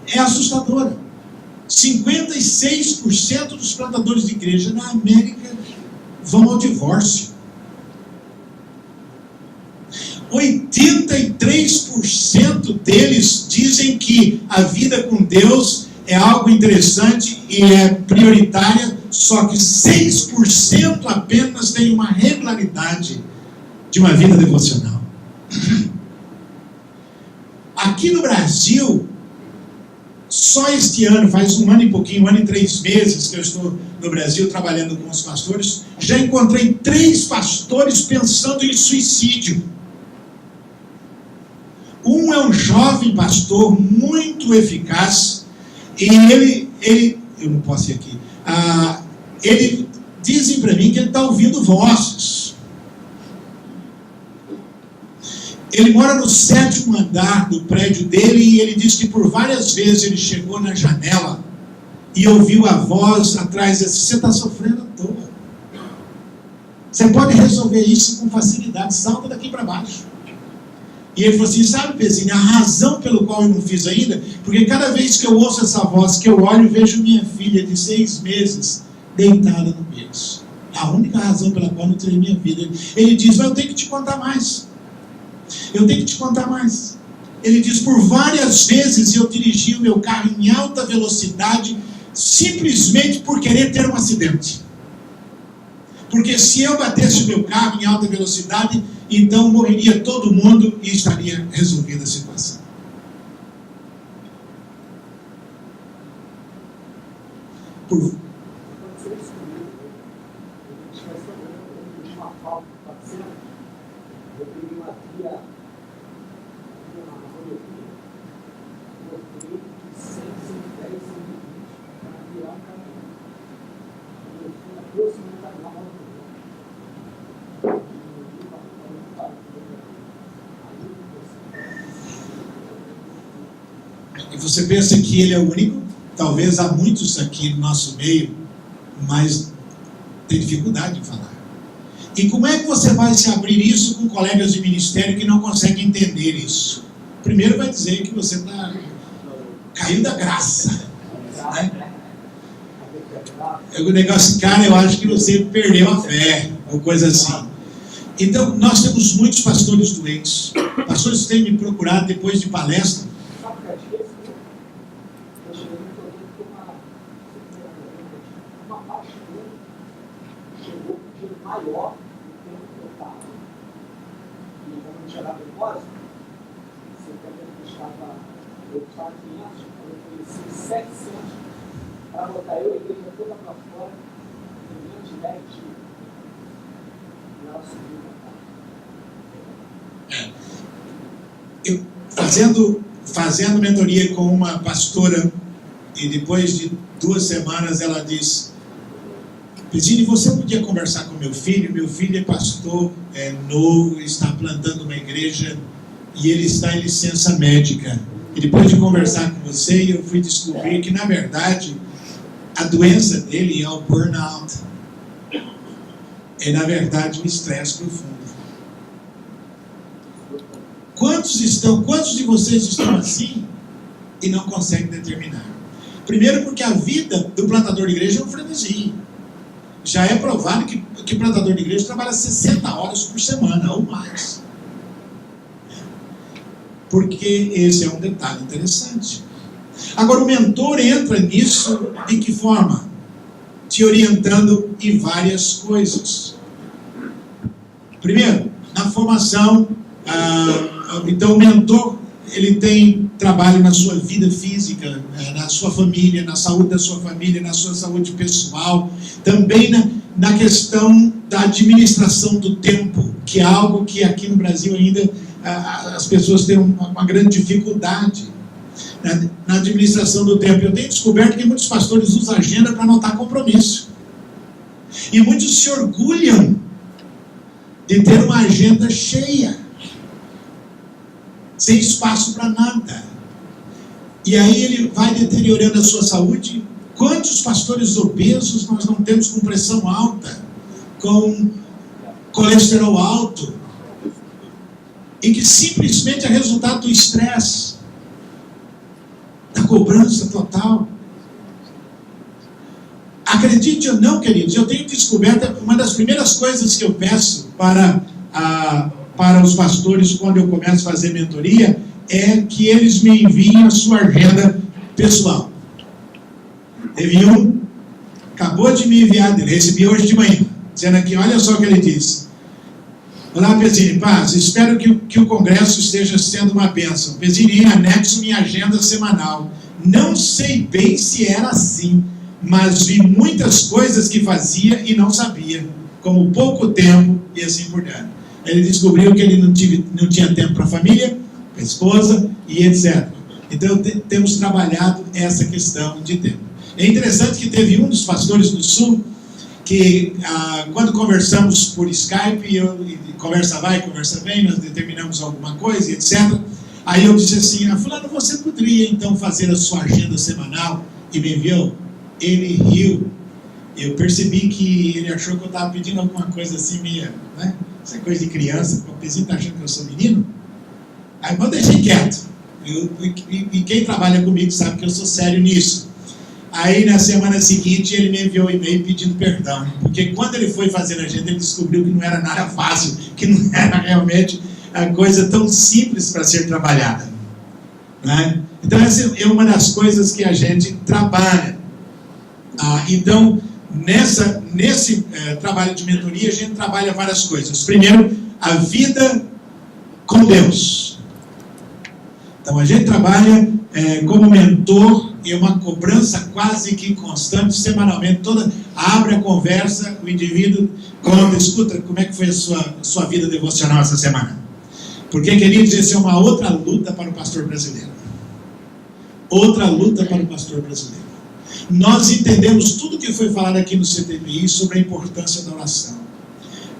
é assustadora. 56% dos plantadores de igreja na América vão ao divórcio. 83% deles dizem que a vida com Deus é algo interessante e é prioritária, só que 6% apenas tem uma regularidade de uma vida devocional. Aqui no Brasil, só este ano, faz um ano e pouquinho, 1 ano e 3 meses que eu estou no Brasil trabalhando com os pastores, já encontrei 3 pastores pensando em suicídio. Um é um jovem pastor muito eficaz, e ele eu não posso ir aqui, ele dizem para mim que ele está ouvindo vozes. Ele mora no 7º andar do prédio dele, e ele diz que por várias vezes ele chegou na janela e ouviu a voz atrás, disse: você está sofrendo à toa. Você pode resolver isso com facilidade, salta daqui para baixo. E ele falou assim: sabe, Pezinho, a razão pelo qual eu não fiz ainda, porque cada vez que eu ouço essa voz, que eu olho, vejo minha filha de 6 meses deitada no berço. A única razão pela qual eu não tirei minha vida. Ele diz: mas eu tenho que te contar mais. Ele diz: por várias vezes eu dirigi o meu carro em alta velocidade, simplesmente por querer ter um acidente. Porque se eu batesse o meu carro em alta velocidade, então morreria todo mundo e estaria resolvida a situação. Por... E você pensa que ele é o único? Talvez há muitos aqui no nosso meio, mas tem dificuldade de falar. E como é que você vai se abrir isso com colegas de ministério que não conseguem entender isso? Primeiro vai dizer que você caiu da graça, né? O negócio, cara, eu acho que você perdeu a fé, ou coisa assim. Então, nós temos muitos pastores doentes. Pastores têm me procurado depois de palestra. Maior do que eu estava. E como não tinha dado propósito, você também estava 500, eu ofereci 700 para botar eu e a igreja toda para fora, em menos de 10 dias. E ela subiu para cá. Fazendo mentoria com uma pastora, e depois de 2 semanas ela disse: Pezzini, você podia conversar com meu filho é pastor, é novo, está plantando uma igreja e ele está em licença médica. E depois de conversar com você, eu fui descobrir que, na verdade, a doença dele é o burnout. É, na verdade, um estresse profundo. Quantos de vocês estão assim e não conseguem determinar? Primeiro, porque a vida do plantador de igreja é um frenesi. Já é provado que o plantador de igreja trabalha 60 horas por semana ou mais. Porque esse é um detalhe interessante. Agora, o mentor entra nisso de que forma? Te orientando em várias coisas. Primeiro, na formação, então o mentor, ele tem trabalho na sua vida física, na sua família, na saúde da sua família, na sua saúde pessoal, também na questão da administração do tempo, que é algo que aqui no Brasil ainda as pessoas têm uma grande dificuldade na administração do tempo. Eu tenho descoberto que muitos pastores usam agenda para anotar compromisso, e muitos se orgulham de ter uma agenda cheia, sem espaço para nada. E aí ele vai deteriorando a sua saúde. Quantos pastores obesos nós não temos com pressão alta, com colesterol alto, e que simplesmente é resultado do estresse, da cobrança total. Acredite ou não, queridos, eu tenho descoberto, uma das primeiras coisas que eu peço para os pastores quando eu começo a fazer mentoria é que eles me enviem a sua agenda pessoal. Teve um, acabou de me enviar dele, recebi hoje de manhã, dizendo aqui, olha só o que ele disse: olá, Pezzini, paz, espero que o congresso esteja sendo uma bênção. Pezzini, em anexo minha agenda semanal. Não sei bem se era assim, mas vi muitas coisas que fazia e não sabia, como pouco tempo e assim por diante. Ele descobriu que ele não tinha tempo para a família, para a esposa e etc. Então temos trabalhado essa questão de tempo. É interessante que teve um dos pastores do Sul que quando conversamos por Skype, conversa vai, conversa vem, nós determinamos alguma coisa, etc. Aí eu disse assim: fulano, você poderia então fazer a sua agenda semanal? E me enviou. Ele riu. Eu percebi que ele achou que eu estava pedindo alguma coisa assim meio, né? Essa coisa de criança, o Pezzini está achando que eu sou menino? Aí eu deixei quieto. E quem trabalha comigo sabe que eu sou sério nisso. Aí na semana seguinte ele me enviou um e-mail pedindo perdão, porque quando ele foi fazer a agenda ele descobriu que não era nada fácil, que não era realmente a coisa tão simples para ser trabalhada. né? Então essa é uma das coisas que a gente trabalha. Então nesse trabalho de mentoria a gente trabalha várias coisas. Primeiro, a vida com Deus. Então a gente trabalha como mentor, e uma cobrança quase que constante, semanalmente, abre a conversa, o indivíduo conta, escuta, como é que foi a sua vida devocional essa semana? Porque, queridos, essa é uma outra luta para o pastor brasileiro. Outra luta para o pastor brasileiro. Nós entendemos tudo que foi falado aqui no CTPI sobre a importância da oração.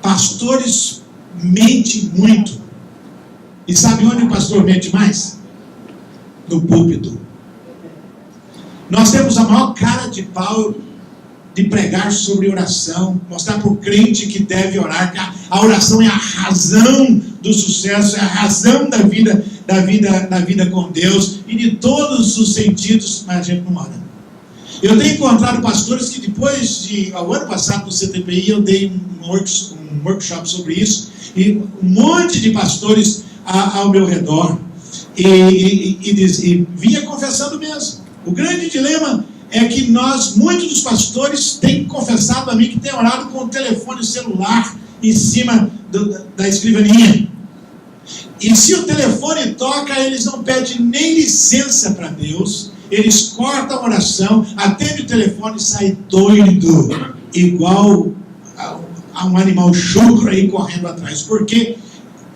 Pastores mentem muito. E sabe onde o pastor mente mais? No púlpito. Nós temos a maior cara de pau de pregar sobre oração, mostrar para o crente que deve orar, que a oração é a razão do sucesso, é a razão da vida com Deus, e de todos os sentidos, mas a gente não ora. Eu tenho encontrado pastores que ao ano passado no CTPI, eu dei um workshop sobre isso, e um monte de pastores ao meu redor, e vinha confessando mesmo. O grande dilema é que muitos dos pastores têm confessado a mim que têm orado com o telefone celular em cima da escrivaninha. E se o telefone toca, eles não pedem nem licença para Deus, eles cortam a oração, atendem o telefone e saem doido, igual a um animal chucro aí correndo atrás, porque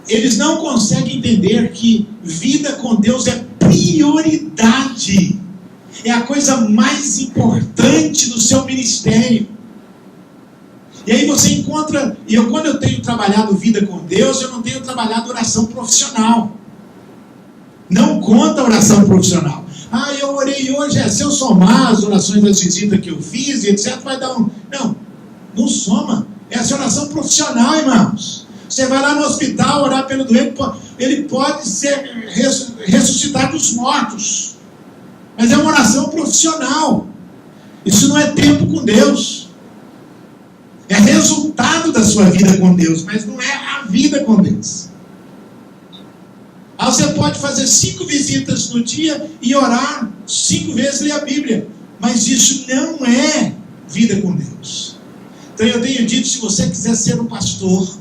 eles não conseguem entender que vida com Deus é prioridade. É a coisa mais importante do seu ministério. E aí você encontra... quando eu tenho trabalhado vida com Deus, eu não tenho trabalhado oração profissional. Não conta oração profissional. Eu orei hoje, se eu somar as orações das visitas que eu fiz, etc, vai dar um... Não soma. Essa é oração profissional, irmãos. Você vai lá no hospital orar pelo doente, ele pode ser ressuscitado dos mortos. Mas é uma oração profissional. Isso não é tempo com Deus. É resultado da sua vida com Deus, mas não é a vida com Deus. Você pode fazer 5 visitas no dia e orar 5 vezes, ler a Bíblia. Mas isso não é vida com Deus. Então eu tenho dito, se você quiser ser um pastor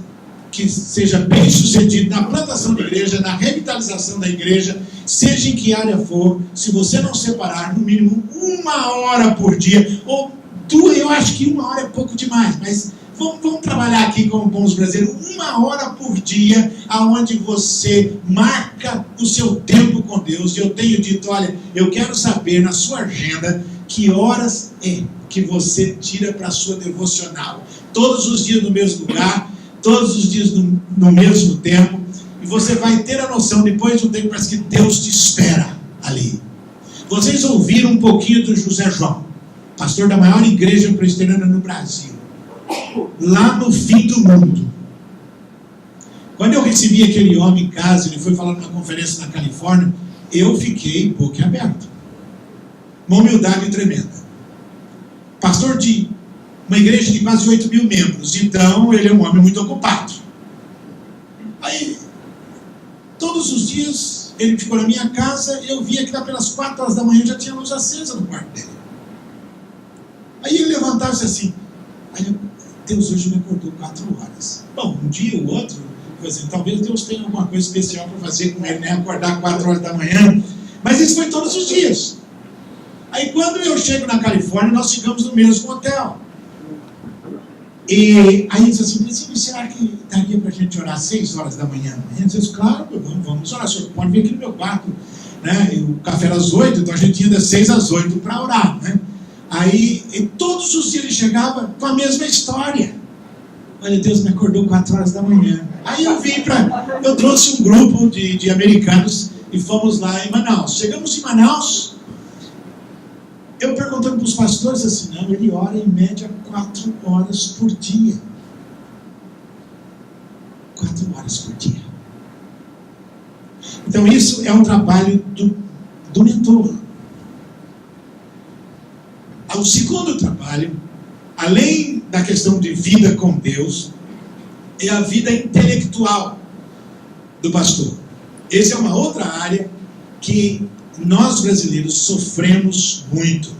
que seja bem sucedido na plantação de igreja, na revitalização da igreja, seja em que área for, se você não separar no mínimo 1 hora por dia, ou 2, eu acho que 1 hora é pouco demais, mas vamos trabalhar aqui como bons brasileiros, 1 hora por dia, aonde você marca o seu tempo com Deus. E eu tenho dito, olha, eu quero saber na sua agenda que horas é que você tira para a sua devocional, todos os dias no mesmo lugar, todos os dias no mesmo tempo, e você vai ter a noção, depois de um tempo, parece que Deus te espera ali. Vocês ouviram um pouquinho do José João, pastor da maior igreja presbiteriana no Brasil, lá no fim do mundo. Quando eu recebi aquele homem em casa, ele foi falar numa conferência na Califórnia, eu fiquei boquiaberto, uma humildade tremenda. Pastor de uma igreja de quase 8 mil membros, então ele é um homem muito ocupado. Aí, todos os dias, ele ficou na minha casa, eu via que lá pelas 4 horas da manhã já tinha luz acesa no quarto dele. Aí ele levantava e disse assim, Deus hoje me acordou 4 horas. Bom, um dia ou outro, assim, talvez Deus tenha alguma coisa especial para fazer com ele, né? Acordar 4 horas da manhã, mas isso foi todos os dias. Aí quando eu chego na Califórnia, nós ficamos no mesmo hotel. E aí ele disse assim, será que daria para a gente orar 6 horas da manhã? Ele disse, claro, vamos orar, o senhor pode vir aqui no meu quarto, né? E o café era às 8, então a gente ia das 6 às 8 para orar, né? Aí, e todos os dias ele chegava com a mesma história. Olha, Deus me acordou 4 horas da manhã. Aí eu trouxe um grupo de americanos e fomos lá em Manaus. Chegamos em Manaus, eu perguntando para os pastores assim, não, ele ora em média 4 horas por dia. 4 horas por dia. Então isso é um trabalho do mentor. O segundo trabalho, além da questão de vida com Deus, é a vida intelectual do pastor. Essa é uma outra área que nós brasileiros sofremos muito.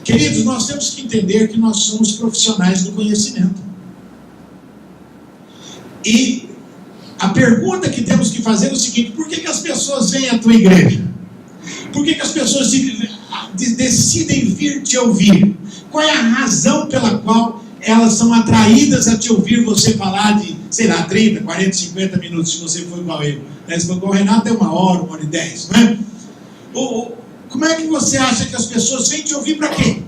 Queridos, nós temos que entender que nós somos profissionais do conhecimento. E a pergunta que temos que fazer é o seguinte: por que as pessoas vêm à tua igreja? Por que as pessoas decidem vir te ouvir? Qual é a razão pela qual elas são atraídas a te ouvir você falar de, 30, 40, 50 minutos, se você for igual eu. Se for igual o Renato, é 1 hora, 1 hora e 10, não é? Como é que você acha que as pessoas vêm te ouvir para quê?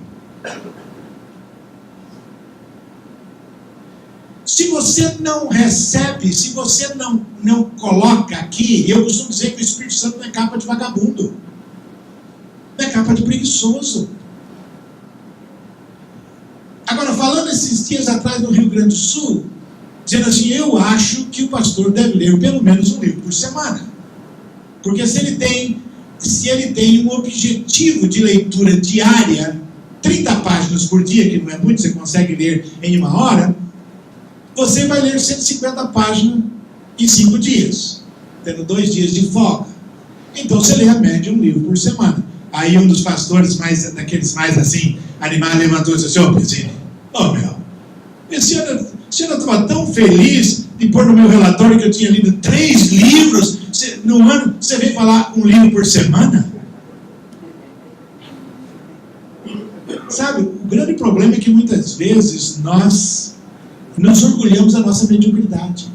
Se você não recebe, se você não coloca aqui, eu costumo dizer que o Espírito Santo não é capa de vagabundo, não é capa de preguiçoso. Agora, falando esses dias atrás no Rio Grande do Sul, dizendo assim, eu acho que o pastor deve ler pelo menos um livro por semana. Porque se ele tem um objetivo de leitura diária, 30 páginas por dia, que não é muito, você consegue ler em 1 hora, você vai ler 150 páginas em 5 dias, tendo 2 dias de folga. Então você lê a média um livro por semana. Aí um dos pastores, daqueles mais assim, animados, levantou e disse assim: ô Pezinho, esse ano eu estava tão feliz de pôr no meu relatório que eu tinha lido 3 livros, no ano você vem falar um livro por semana? Sabe, o grande problema é que muitas vezes nós nos orgulhamos da nossa mediocridade.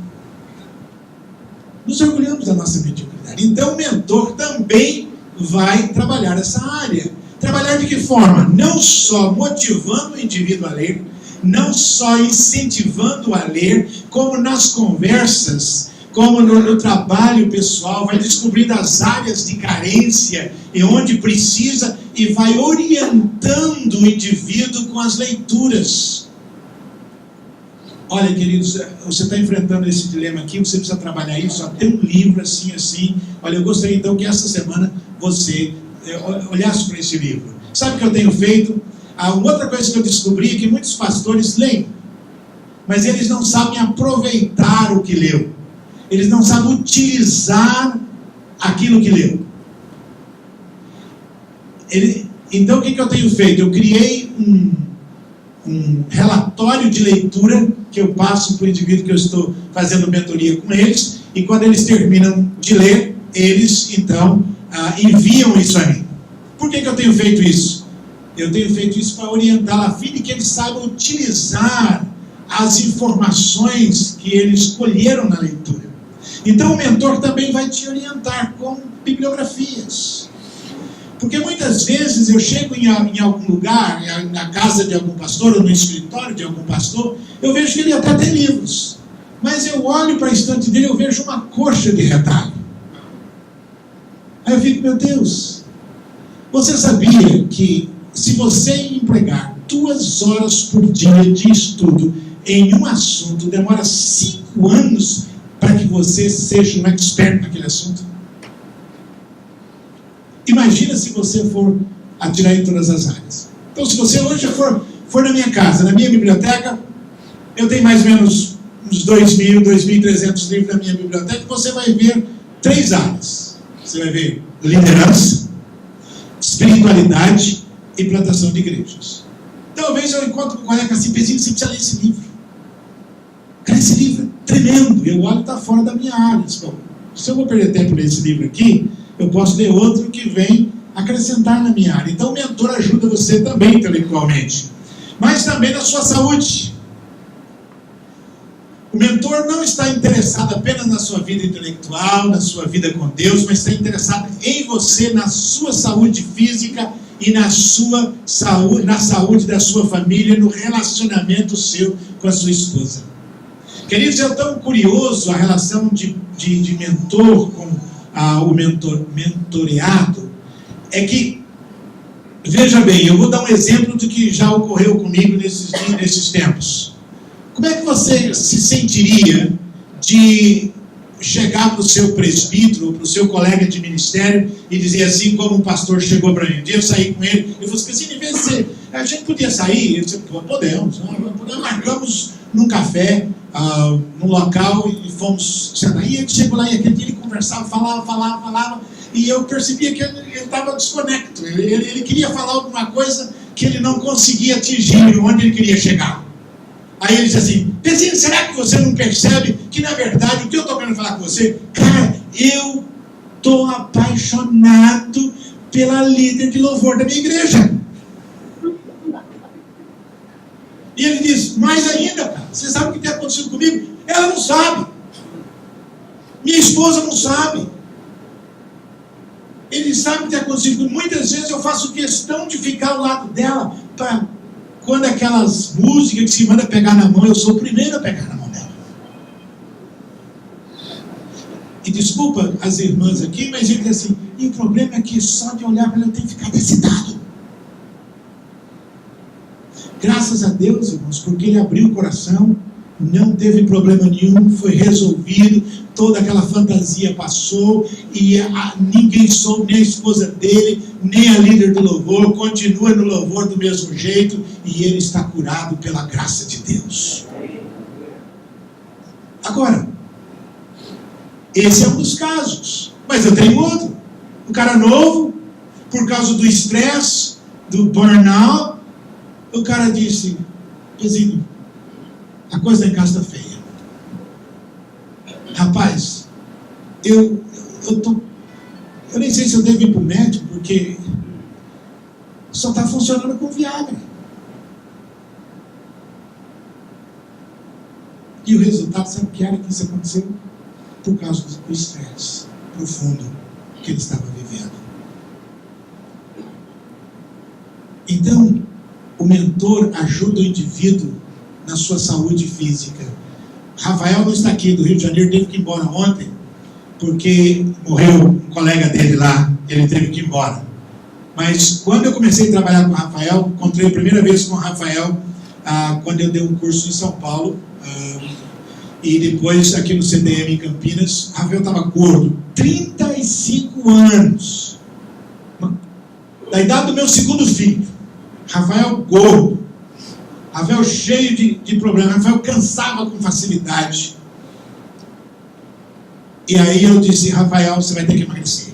Nos orgulhamos da nossa mediocridade. Então o mentor também vai trabalhar essa área. Trabalhar de que forma? Não só motivando o indivíduo a ler, não só incentivando a ler, como nas conversas, como no trabalho pessoal, vai descobrindo as áreas de carência e onde precisa e vai orientando o indivíduo com as leituras. Olha, queridos, você está enfrentando esse dilema aqui, você precisa trabalhar isso, só tem um livro assim. Olha, eu gostaria então que essa semana você olhasse para esse livro. Sabe o que eu tenho feito? Uma outra coisa que eu descobri é que muitos pastores leem, mas eles não sabem aproveitar o que leu. Eles não sabem utilizar aquilo que leu. Então o que eu tenho feito? Eu criei um relatório de leitura que eu passo para o indivíduo que eu estou fazendo mentoria com eles, e quando eles terminam de ler, eles então enviam isso a mim. Por que eu tenho feito isso? Eu tenho feito isso para orientá-lo, a fim de que eles saibam utilizar as informações que eles colheram na leitura. Então o mentor também vai te orientar com bibliografias. Porque muitas vezes eu chego em algum lugar, na casa de algum pastor, ou no escritório de algum pastor, eu vejo que ele até tem livros, mas eu olho para a estante dele e eu vejo uma coxa de retalho. Aí eu fico, meu Deus, você sabia que se você empregar 2 horas por dia de estudo em um assunto, demora 5 anos para que você seja um expert naquele assunto? Imagina se você for atirar em todas as áreas. Então, se você hoje for na minha casa, na minha biblioteca, eu tenho mais ou menos uns 2.000, 2.300 livros na minha biblioteca, você vai ver 3 áreas. Você vai ver liderança, espiritualidade e plantação de igrejas. Talvez eu encontro com um colega assim, Pezinho, você precisa ler esse livro. Cara, esse livro é tremendo. Eu olho e está fora da minha área. Bom, se eu vou perder tempo ler esse livro aqui, eu posso ler outro que vem acrescentar na minha área. Então o mentor ajuda você também intelectualmente, mas também na sua saúde. O mentor não está interessado apenas na sua vida intelectual, na sua vida com Deus, mas está interessado em você, na sua saúde física e na sua saúde, na saúde da sua família, no relacionamento seu com a sua esposa. Queridos, é tão curioso a relação de mentor com o mentoreado, é que, veja bem, eu vou dar um exemplo do que já ocorreu comigo nesses tempos. Como é que você se sentiria de chegar para o seu presbítero, para o seu colega de ministério e dizer assim, como um pastor chegou para mim, um dia eu saí com ele, eu falei assim, em vez de ser, a gente podia sair, ele disse, podemos, marcamos num café, num local e fomos sentar. E ele chegou lá e aquele dia ele conversava, falava, e eu percebia que ele estava desconecto. Ele queria falar alguma coisa que ele não conseguia atingir onde ele queria chegar. Aí ele disse assim: Pezinho, será que você não percebe que na verdade o que eu estou querendo falar com você? Cara, eu estou apaixonado pela líder de louvor da minha igreja. E ele diz: mais ainda, cara, você sabe o que tem acontecido comigo? Ela não sabe. Minha esposa não sabe. Ele sabe o que tem acontecido comigo. Muitas vezes eu faço questão de ficar ao lado dela, para quando aquelas músicas que se manda pegar na mão, eu sou o primeiro a pegar na mão dela. E desculpa as irmãs aqui, mas ele diz assim: e o problema é que só de olhar para ela eu tenho que ficar excitado. Graças a Deus, irmãos, porque ele abriu o coração, não teve problema nenhum, foi resolvido, toda aquela fantasia passou, e ninguém soube, nem a esposa dele, nem a líder do louvor, continua no louvor do mesmo jeito, e ele está curado pela graça de Deus. Agora, esse é um dos casos, mas eu tenho outro. Um cara novo, por causa do estresse, do burnout, o cara disse: Pezinho, a coisa em casa está feia. Rapaz, eu nem sei se eu devo ir para o médico, porque só está funcionando com Viagra. E o resultado, sabe o que era que isso aconteceu? Por causa do estresse profundo que ele estava vivendo. Então, o mentor ajuda o indivíduo na sua saúde física. Rafael não está aqui do Rio de Janeiro, teve que ir embora ontem, porque morreu um colega dele lá, ele teve que ir embora. Mas quando eu comecei a trabalhar com o Rafael, encontrei a primeira vez com o Rafael quando eu dei um curso em São Paulo, e depois aqui no CDM em Campinas. O Rafael estava gordo, 35 anos, da idade do meu segundo filho. Rafael gordo, Rafael cheio de problemas, Rafael cansava com facilidade. E aí eu disse: Rafael, você vai ter que emagrecer.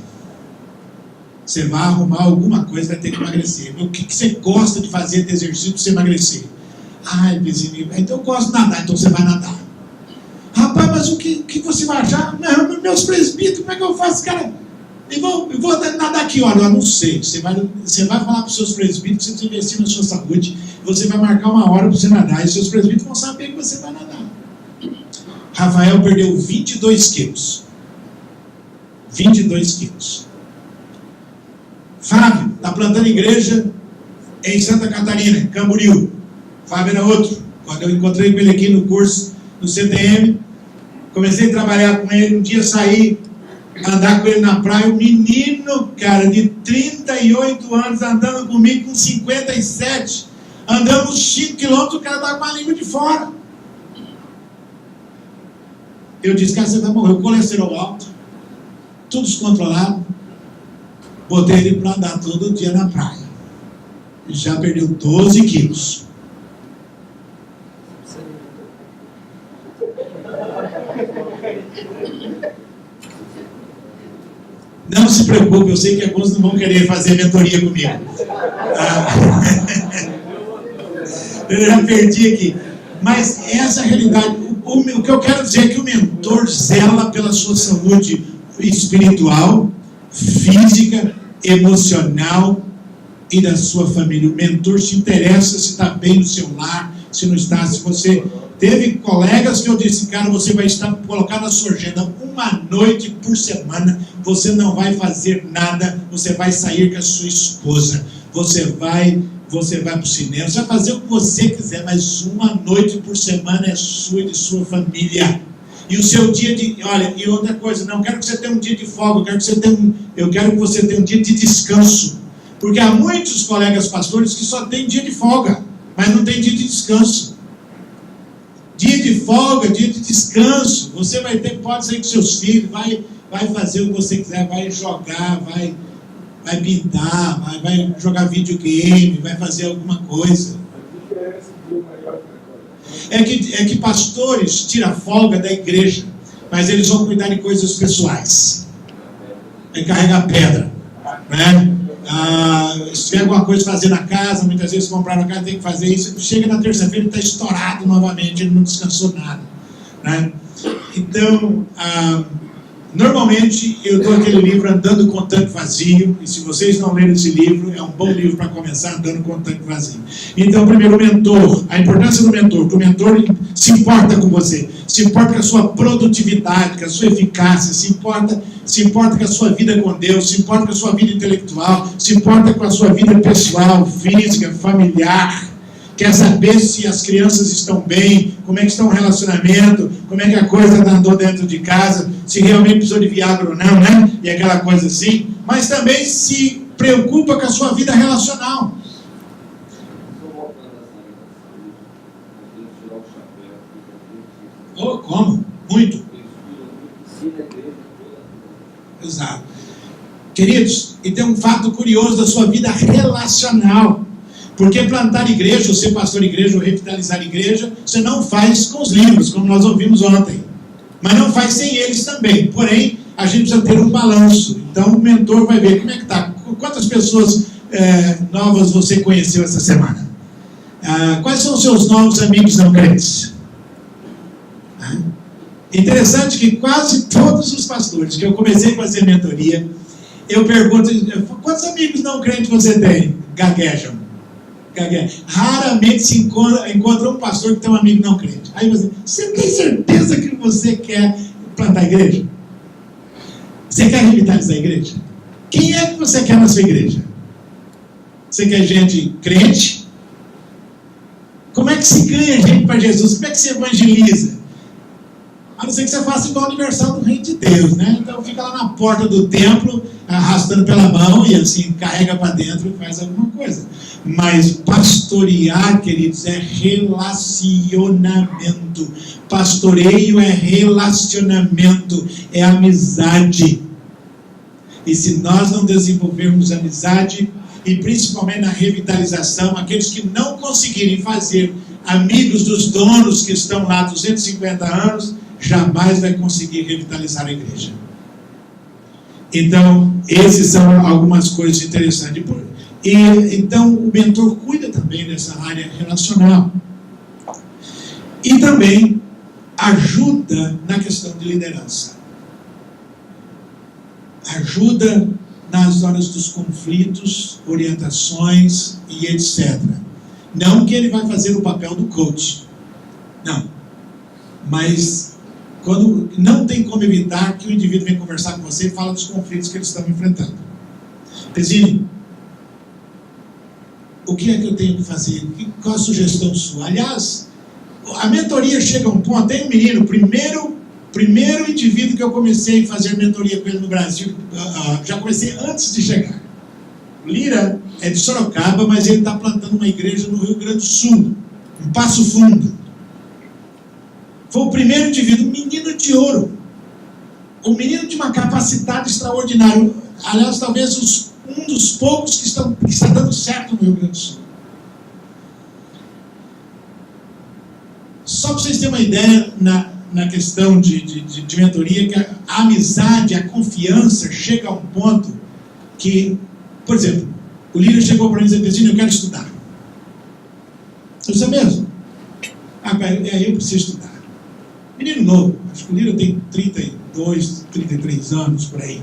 Você vai arrumar alguma coisa, vai ter que emagrecer. O que você gosta de fazer de exercício para você emagrecer? Ai, Pezinho, então eu gosto de nadar, então você vai nadar. Rapaz, mas o que você vai achar? Não, meus presbíteros, como é que eu faço, cara? Eu vou nadar aqui, olha, eu não sei. Você vai falar para os seus presbíteros que você precisa investir na sua saúde. Você vai marcar uma hora para você nadar. E seus presbíteros vão saber que você vai nadar. Rafael perdeu 22 quilos. 22 quilos. Fábio está plantando igreja em Santa Catarina, em Camboriú. Fábio era outro. Quando eu encontrei com ele aqui no curso do CTM, comecei a trabalhar com ele. Um dia saí andar com ele na praia, um menino, cara, de 38 anos, andando comigo com 57, andamos 5 quilômetros, o cara estava com a língua de fora. Eu disse: cara, você vai morrer. O colesterol alto, tudo descontrolado. Botei ele para andar todo dia na praia. Já perdeu 12 quilos. Não se preocupe, eu sei que alguns não vão querer fazer mentoria comigo. Eu já perdi aqui. Mas essa é a realidade. O que eu quero dizer é que o mentor zela pela sua saúde espiritual, física, emocional e da sua família. O mentor se interessa se está bem no seu lar, se não está, se você... Teve colegas que eu disse: cara, você vai estar colocado na sua agenda uma noite por semana, você não vai fazer nada, você vai sair com a sua esposa, você vai para o cinema, você vai fazer o que você quiser, mas uma noite por semana é sua e de sua família. E o seu dia de... Olha, e outra coisa, não quero que você tenha um dia de folga, eu quero que você tenha um dia de descanso. Porque há muitos colegas pastores que só têm dia de folga, mas não tem dia de descanso. Dia de folga, dia de descanso, você vai ter, pode sair com seus filhos, vai fazer o que você quiser, vai jogar, vai pintar, vai jogar videogame, vai fazer alguma coisa. é que pastores tiram folga da igreja, mas eles vão cuidar de coisas pessoais. É carregar pedra, né? Se tiver alguma coisa a fazer na casa, muitas vezes compraram a casa, tem que fazer isso. Chega na terça-feira e está estourado novamente, ele não descansou nada, né? Então, normalmente eu dou aquele livro Andando com o Tanque Vazio, e se vocês não leram esse livro, é um bom livro para começar, Andando com o Tanque Vazio. Então, primeiro, o mentor, a importância do mentor, que o mentor se importa com você, se importa com a sua produtividade, com a sua eficácia, se importa com a sua vida com Deus, se importa com a sua vida intelectual, se importa com a sua vida pessoal, física, familiar. Quer saber se as crianças estão bem, como é que está o relacionamento, como é que a coisa andou dentro de casa, se realmente precisou de Viagra ou não, né? E aquela coisa assim. Mas também se preocupa com a sua vida relacional. Oh, como? Muito. Exato. Queridos, e tem um fato curioso da sua vida relacional. Porque plantar igreja, ou ser pastor de igreja, ou revitalizar igreja, você não faz com os livros, como nós ouvimos ontem. Mas não faz sem eles também. Porém, a gente precisa ter um balanço. Então, o mentor vai ver como é que está. Quantas pessoas novas você conheceu essa semana? Quais são os seus novos amigos não crentes? Interessante que quase todos os pastores que eu comecei a fazer mentoria, eu pergunto, quantos amigos não crentes você tem? Gaguejam. Raramente se encontra um pastor que tem um amigo não crente. Aí você tem certeza que você quer plantar a igreja? Você quer revitalizar a igreja? Quem é que você quer na sua igreja? Você quer gente crente? Como é que se ganha gente para Jesus? Como é que se evangeliza? A não ser que você faça igual o aniversário do Reino de Deus, né? Então fica lá na porta do templo, arrastando pela mão e assim, carrega para dentro e faz alguma coisa. Mas pastorear, queridos, é relacionamento. Pastoreio é relacionamento, é amizade. E se nós não desenvolvermos amizade, e principalmente na revitalização, aqueles que não conseguirem fazer amigos dos donos que estão lá há 250 anos, jamais vai conseguir revitalizar a igreja. Então, essas são algumas coisas interessantes. E então o mentor cuida também dessa área relacional. E também ajuda na questão de liderança. Ajuda nas horas dos conflitos, orientações e etc. Não que ele vai fazer o papel do coach. Não. Mas quando não tem como evitar que o indivíduo venha conversar com você e fala dos conflitos que eles estão enfrentando. Pezinho, o que é que eu tenho que fazer? Qual a sugestão sua? Aliás, a mentoria chega a um ponto, tem um menino, primeiro indivíduo que eu comecei a fazer mentoria com ele no Brasil, já comecei antes de chegar. O Lira é de Sorocaba, mas ele está plantando uma igreja no Rio Grande do Sul, em Passo Fundo. Foi o primeiro indivíduo, um menino de ouro, um menino de uma capacidade extraordinária. Aliás, talvez um dos poucos que está dando certo no Rio Grande do Sul. Só para vocês terem uma ideia, na questão de mentoria, que a amizade, a confiança chega a um ponto que, por exemplo, o líder chegou para mim e disse: eu quero estudar. Eu disse: é mesmo? Eu preciso estudar. Menino novo, acho que o líder tem 32, 33 anos, por aí.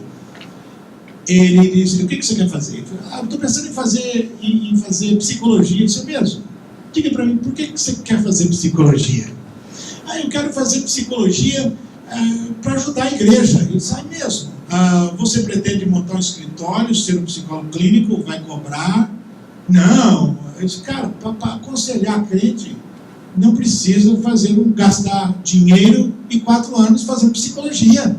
Ele disse: o que você quer fazer? Eu falei: estou pensando em fazer psicologia. Eu disse: é mesmo? Diga para mim, por que você quer fazer psicologia? Eu quero fazer psicologia para ajudar a igreja. Eu disse: mesmo? Você pretende montar um escritório, ser um psicólogo clínico, vai cobrar? Não. Eu disse: cara, para aconselhar crente, não precisa gastar dinheiro e 4 anos fazendo psicologia.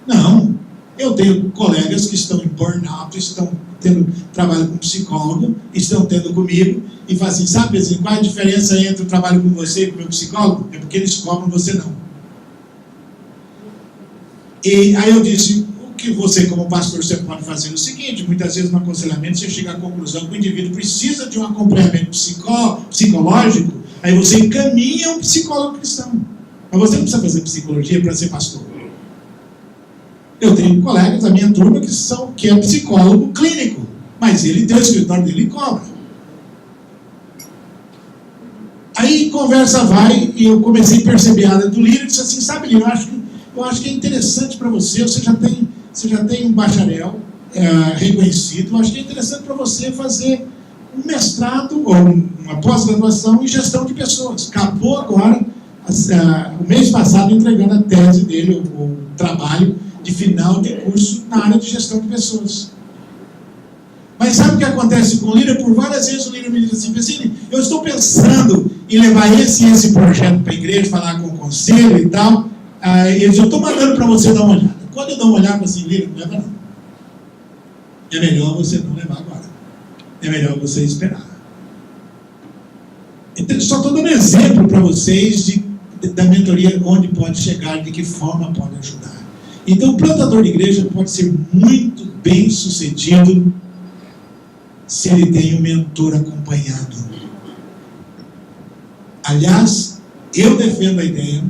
Não. Eu tenho colegas que estão em burnout, estão tendo trabalho com psicólogo, estão tendo comigo, e falam assim: sabe assim, qual é a diferença entre o trabalho com você e com o meu psicólogo? É porque eles cobram, você não. E aí eu disse: o que você, como pastor, você pode fazer? O seguinte: muitas vezes no aconselhamento você chega à conclusão que o indivíduo precisa de um acompanhamento psicológico Aí você encaminha um psicólogo cristão. Mas você não precisa fazer psicologia para ser pastor. Eu tenho colegas da minha turma que é psicólogo clínico, mas ele tem o escritório dele e cobra. Aí conversa vai, e eu comecei a perceber a área do Lírio, e disse assim, sabe, Lírio, eu acho que é interessante para você já tem um bacharel reconhecido, eu acho que é interessante para você fazer um mestrado ou uma pós-graduação em gestão de pessoas. Acabou agora, o mês passado, entregando a tese dele, o trabalho de final de curso na área de gestão de pessoas. Mas sabe o que acontece com o Lírio? Por várias vezes o Lírio me diz assim, Pezzini, eu estou pensando em levar esse projeto para a igreja, falar com o conselho e tal, eu estou mandando para você dar uma olhada. Quando eu dou uma olhada, assim, Lírio, não leva não. É melhor você não levar agora. É melhor você esperar. Então, só estou dando exemplo para vocês da mentoria, onde pode chegar, de que forma pode ajudar. Então, o plantador de igreja pode ser muito bem sucedido se ele tem um mentor acompanhado. Aliás, eu defendo a ideia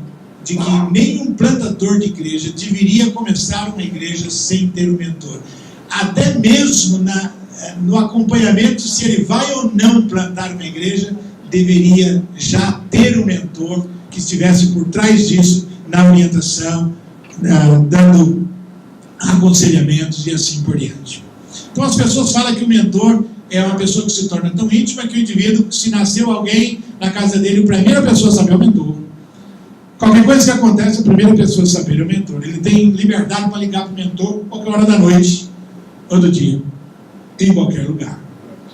de que nenhum plantador de igreja deveria começar uma igreja sem ter um mentor. Até mesmo no acompanhamento, se ele vai ou não plantar uma igreja, deveria já ter um mentor que estivesse por trás disso, na orientação, dando aconselhamentos e assim por diante. Então as pessoas falam que o mentor é uma pessoa que se torna tão íntima que o indivíduo, se nasceu alguém na casa dele, a primeira pessoa a saber é o mentor. Qualquer coisa que acontece, a primeira pessoa a saber é o mentor. Ele tem liberdade para ligar para o mentor qualquer hora da noite ou do dia, em qualquer lugar.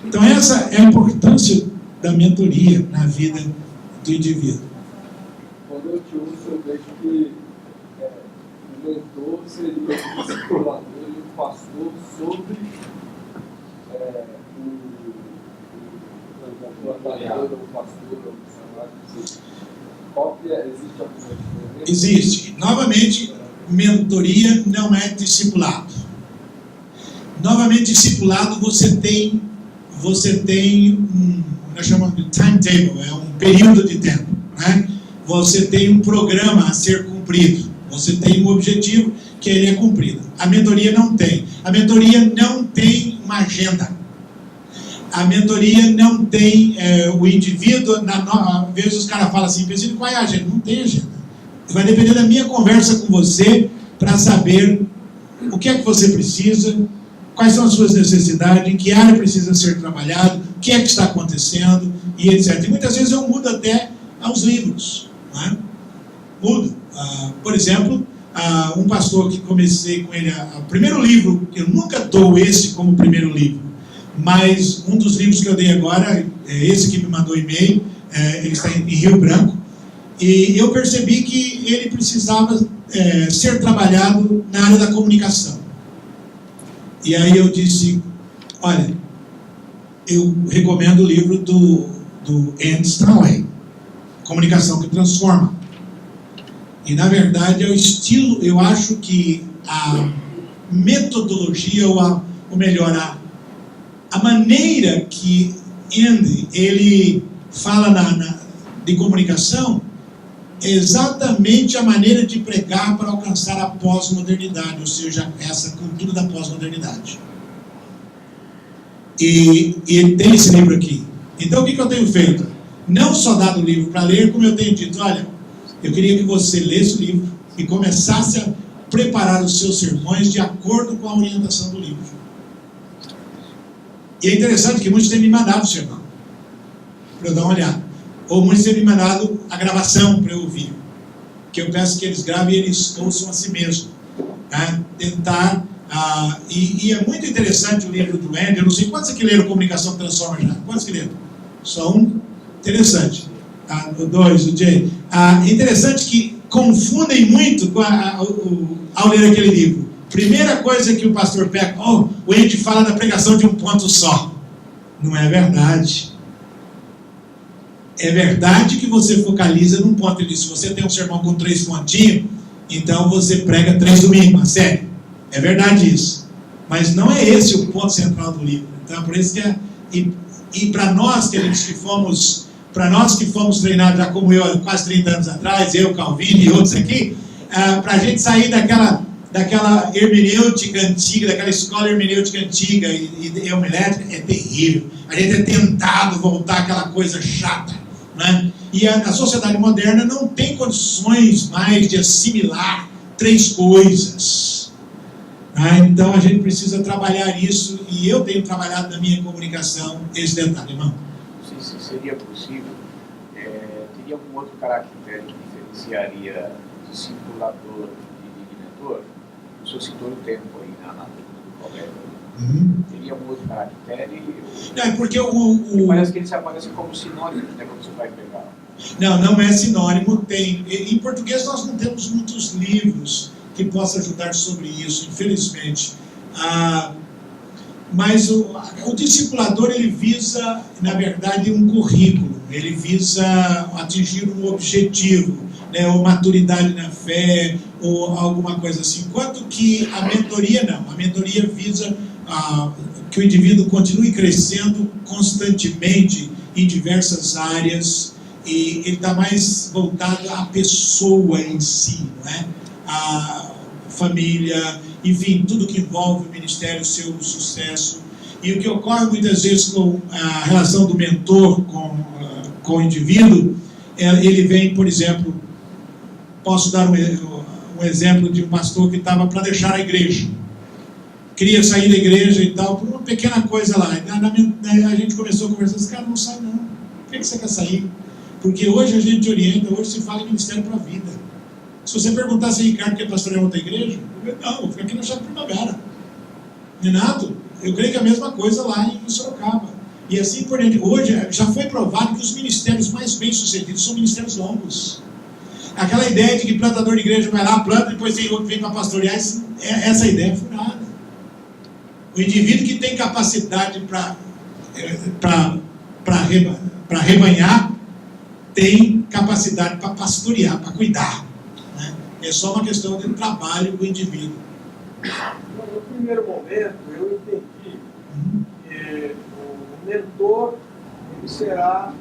Então essa é a importância da mentoria na vida do indivíduo. Quando eu te ouço, eu vejo que o mentor seria o discipulador e o pastor sobre o plantador, o pastor, o missionário. Existe alguma diferença? Existe. Novamente, mentoria não é discipulado. Novamente, discipulado você tem nós chamamos de timetable, é um período de tempo, né? Você tem um programa a ser cumprido, você tem um objetivo que ele é cumprido. A mentoria não tem. A mentoria não tem uma agenda. A mentoria não tem o indivíduo, às vezes os caras falam assim, Pezzini, qual é a agenda? Não tem agenda. Vai depender da minha conversa com você para saber o que é que você precisa, quais são as suas necessidades, em que área precisa ser trabalhado, o que é que está acontecendo, e etc. E muitas vezes eu mudo até aos livros. Não é? Mudo. Por exemplo, um pastor que comecei com ele, o primeiro livro, eu nunca dou esse como primeiro livro, mas um dos livros que eu dei agora, esse que me mandou e-mail, ele está em Rio Branco, e eu percebi que ele precisava ser trabalhado na área da comunicação. E aí eu disse, olha, eu recomendo o livro do Andy Stanley, Comunicação que Transforma. E na verdade é o estilo, eu acho que a metodologia, ou melhor, a maneira que Andy, ele fala de comunicação, é exatamente a maneira de pregar para alcançar a pós-modernidade, ou seja, essa cultura da pós-modernidade. E ele tem esse livro aqui. Então o que eu tenho feito? Não só dado o livro para ler, como eu tenho dito, olha, eu queria que você lesse o livro e começasse a preparar os seus sermões de acordo com a orientação do livro. E é interessante que muitos têm me mandado o sermão para eu dar uma olhada. Ou muitos têm me mandado a gravação para eu ouvir. Que eu peço que eles gravem e eles ouçam a si mesmos. Né? Tentar. E é muito interessante o livro do Andy. Eu não sei quantos aqui leram Comunicação que Transforma já. Quantos que leram? Só um. Interessante. O dois, o Jay. Interessante que confundem muito ao ler aquele livro. Primeira coisa que o pastor pega, o Andy fala da pregação de um ponto só. Não é verdade. É verdade que você focaliza num ponto. Ele diz, se você tem um sermão com 3 pontinhos, então você prega 3 domingos, a sério. É verdade isso. Mas não é esse o ponto central do livro. Então, por isso que e para nós, que fomos para nós que fomos treinados já como eu há quase 30 anos atrás, eu, Calvino e outros aqui, para a gente sair daquela hermenêutica antiga, daquela escola hermenêutica antiga e homilética, é terrível. A gente é tentado voltar àquela coisa chata, né? E a sociedade moderna não tem condições mais de assimilar 3 coisas. Então a gente precisa trabalhar isso, e eu tenho trabalhado na minha comunicação esse detalhe, irmão. Não sei se seria possível, teria algum outro caractere que diferenciaria discipulador de mentor? O senhor citou o tempo aí na pergunta do colega. Teria algum outro caractere? É porque parece que eles aparecem como sinônimos, né, quando você vai pegar. Não é sinônimo. Em português nós não temos muitos livros que possam ajudar sobre isso, infelizmente. Mas o discipulador, ele visa, na verdade, um currículo, ele visa atingir um objetivo, né, ou maturidade na fé, ou alguma coisa assim. Enquanto que a mentoria não. A mentoria visa que o indivíduo continue crescendo constantemente em diversas áreas, e ele está mais voltado à pessoa em si, não é? A família, enfim, tudo que envolve o ministério, o seu sucesso. E o que ocorre muitas vezes com a relação do mentor com o indivíduo, ele vem, por exemplo, posso dar um exemplo de um pastor que estava para deixar a igreja, queria sair da igreja e tal, por uma pequena coisa lá. A gente começou a conversar, esse cara não sai não, por que você quer sair? Porque hoje a gente orienta, hoje se fala em ministério para a vida. Se você perguntar se Ricardo quer pastorear outra igreja, não, vou ficar aqui na Chácara Primavera. Renato, eu creio que é a mesma coisa lá em Sorocaba. E assim por diante. Hoje já foi provado que os ministérios mais bem-sucedidos são ministérios longos. Aquela ideia de que plantador de igreja vai lá, planta, depois tem outro que vem para pastorear, essa ideia é furada. O indivíduo que tem capacidade para rebanhar, tem capacidade para pastorear, para cuidar, né? É só uma questão de trabalho do indivíduo. No primeiro momento, eu entendi que o mentor ele será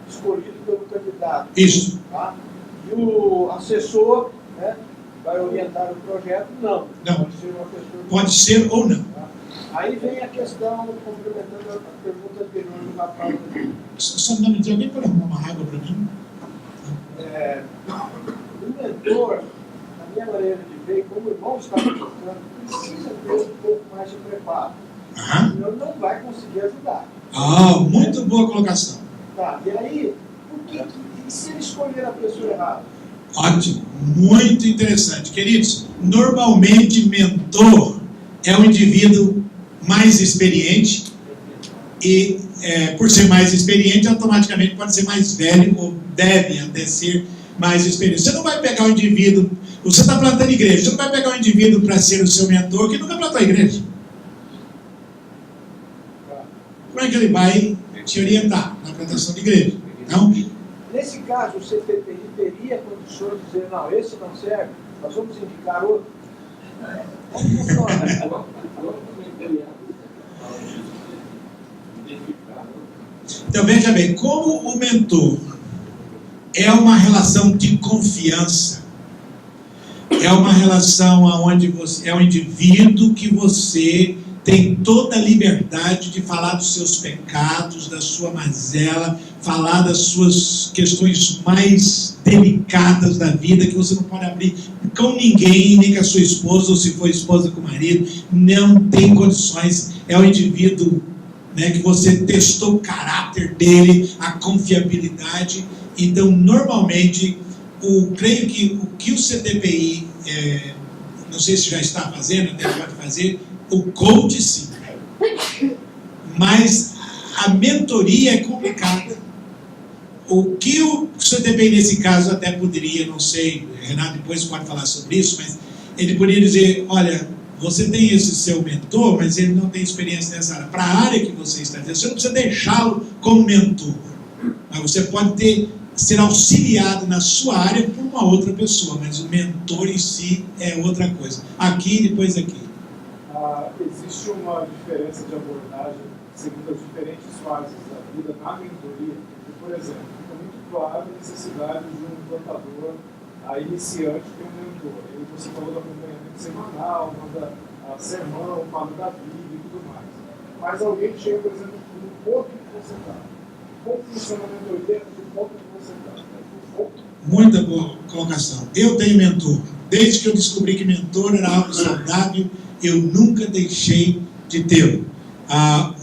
escolhido pelo candidato. Isso. Tá? E o assessor, né, vai orientar o projeto? Não. Pode ser uma pessoa. Pode ser ou não. Tá? Aí vem a questão, complementando a pergunta anterior do Natal. Só me dá um dia, alguém pode arrumar uma água para mim? O mentor, na minha maneira de ver, como o irmão está colocando, precisa ter um pouco mais de preparo. Senão não vai conseguir ajudar. Muito boa colocação. Tá, e aí, e se ele escolher a pessoa errada? Ótimo, muito interessante. Queridos, normalmente mentor é um indivíduo mais experiente e, por ser mais experiente, automaticamente pode ser mais velho ou deve até ser mais experiente. Você não vai pegar um indivíduo, você está plantando igreja, você não vai pegar um indivíduo para ser o seu mentor que nunca plantou igreja. Como é que ele vai te orientar na plantação de igreja? Não? Nesse caso, o CTPI teria condições de dizer, não, esse não serve, nós vamos indicar outro. Como funciona? Então, veja bem, como o mentor é uma relação de confiança, é uma relação onde você é um indivíduo que você tem toda a liberdade de falar dos seus pecados, da sua mazela, falar das suas questões mais delicadas da vida, que você não pode abrir com ninguém, nem com a sua esposa, ou se for esposa com o marido, não tem condições. É o indivíduo, né, que você testou o caráter dele, a confiabilidade. Então, normalmente, creio que o que o CTPI, não sei se já está fazendo, até pode fazer, o coach sim, mas a mentoria é complicada. O que o CTPI nesse caso até poderia, não sei, Renato depois pode falar sobre isso, mas ele poderia dizer, olha, você tem esse seu mentor, mas ele não tem experiência nessa área. Para a área que você está tendo, você não precisa deixá-lo como mentor, mas você pode ser auxiliado na sua área por uma outra pessoa, mas o mentor em si é outra coisa. Aqui e depois aqui. existe uma diferença de abordagem segundo as diferentes fases da vida na mentoria. Por exemplo, fica muito claro a necessidade de um plantador iniciante ter um mentor. Aí você falou do acompanhamento semanal, manda sermão, fala da Bíblia e tudo mais. Mas alguém chega, por exemplo, no ponto que você está. Como funciona a mentoria no ponto que você está? Muita boa colocação. Eu tenho mentor. Desde que eu descobri que mentor era algo saudável, eu nunca deixei de tê-lo.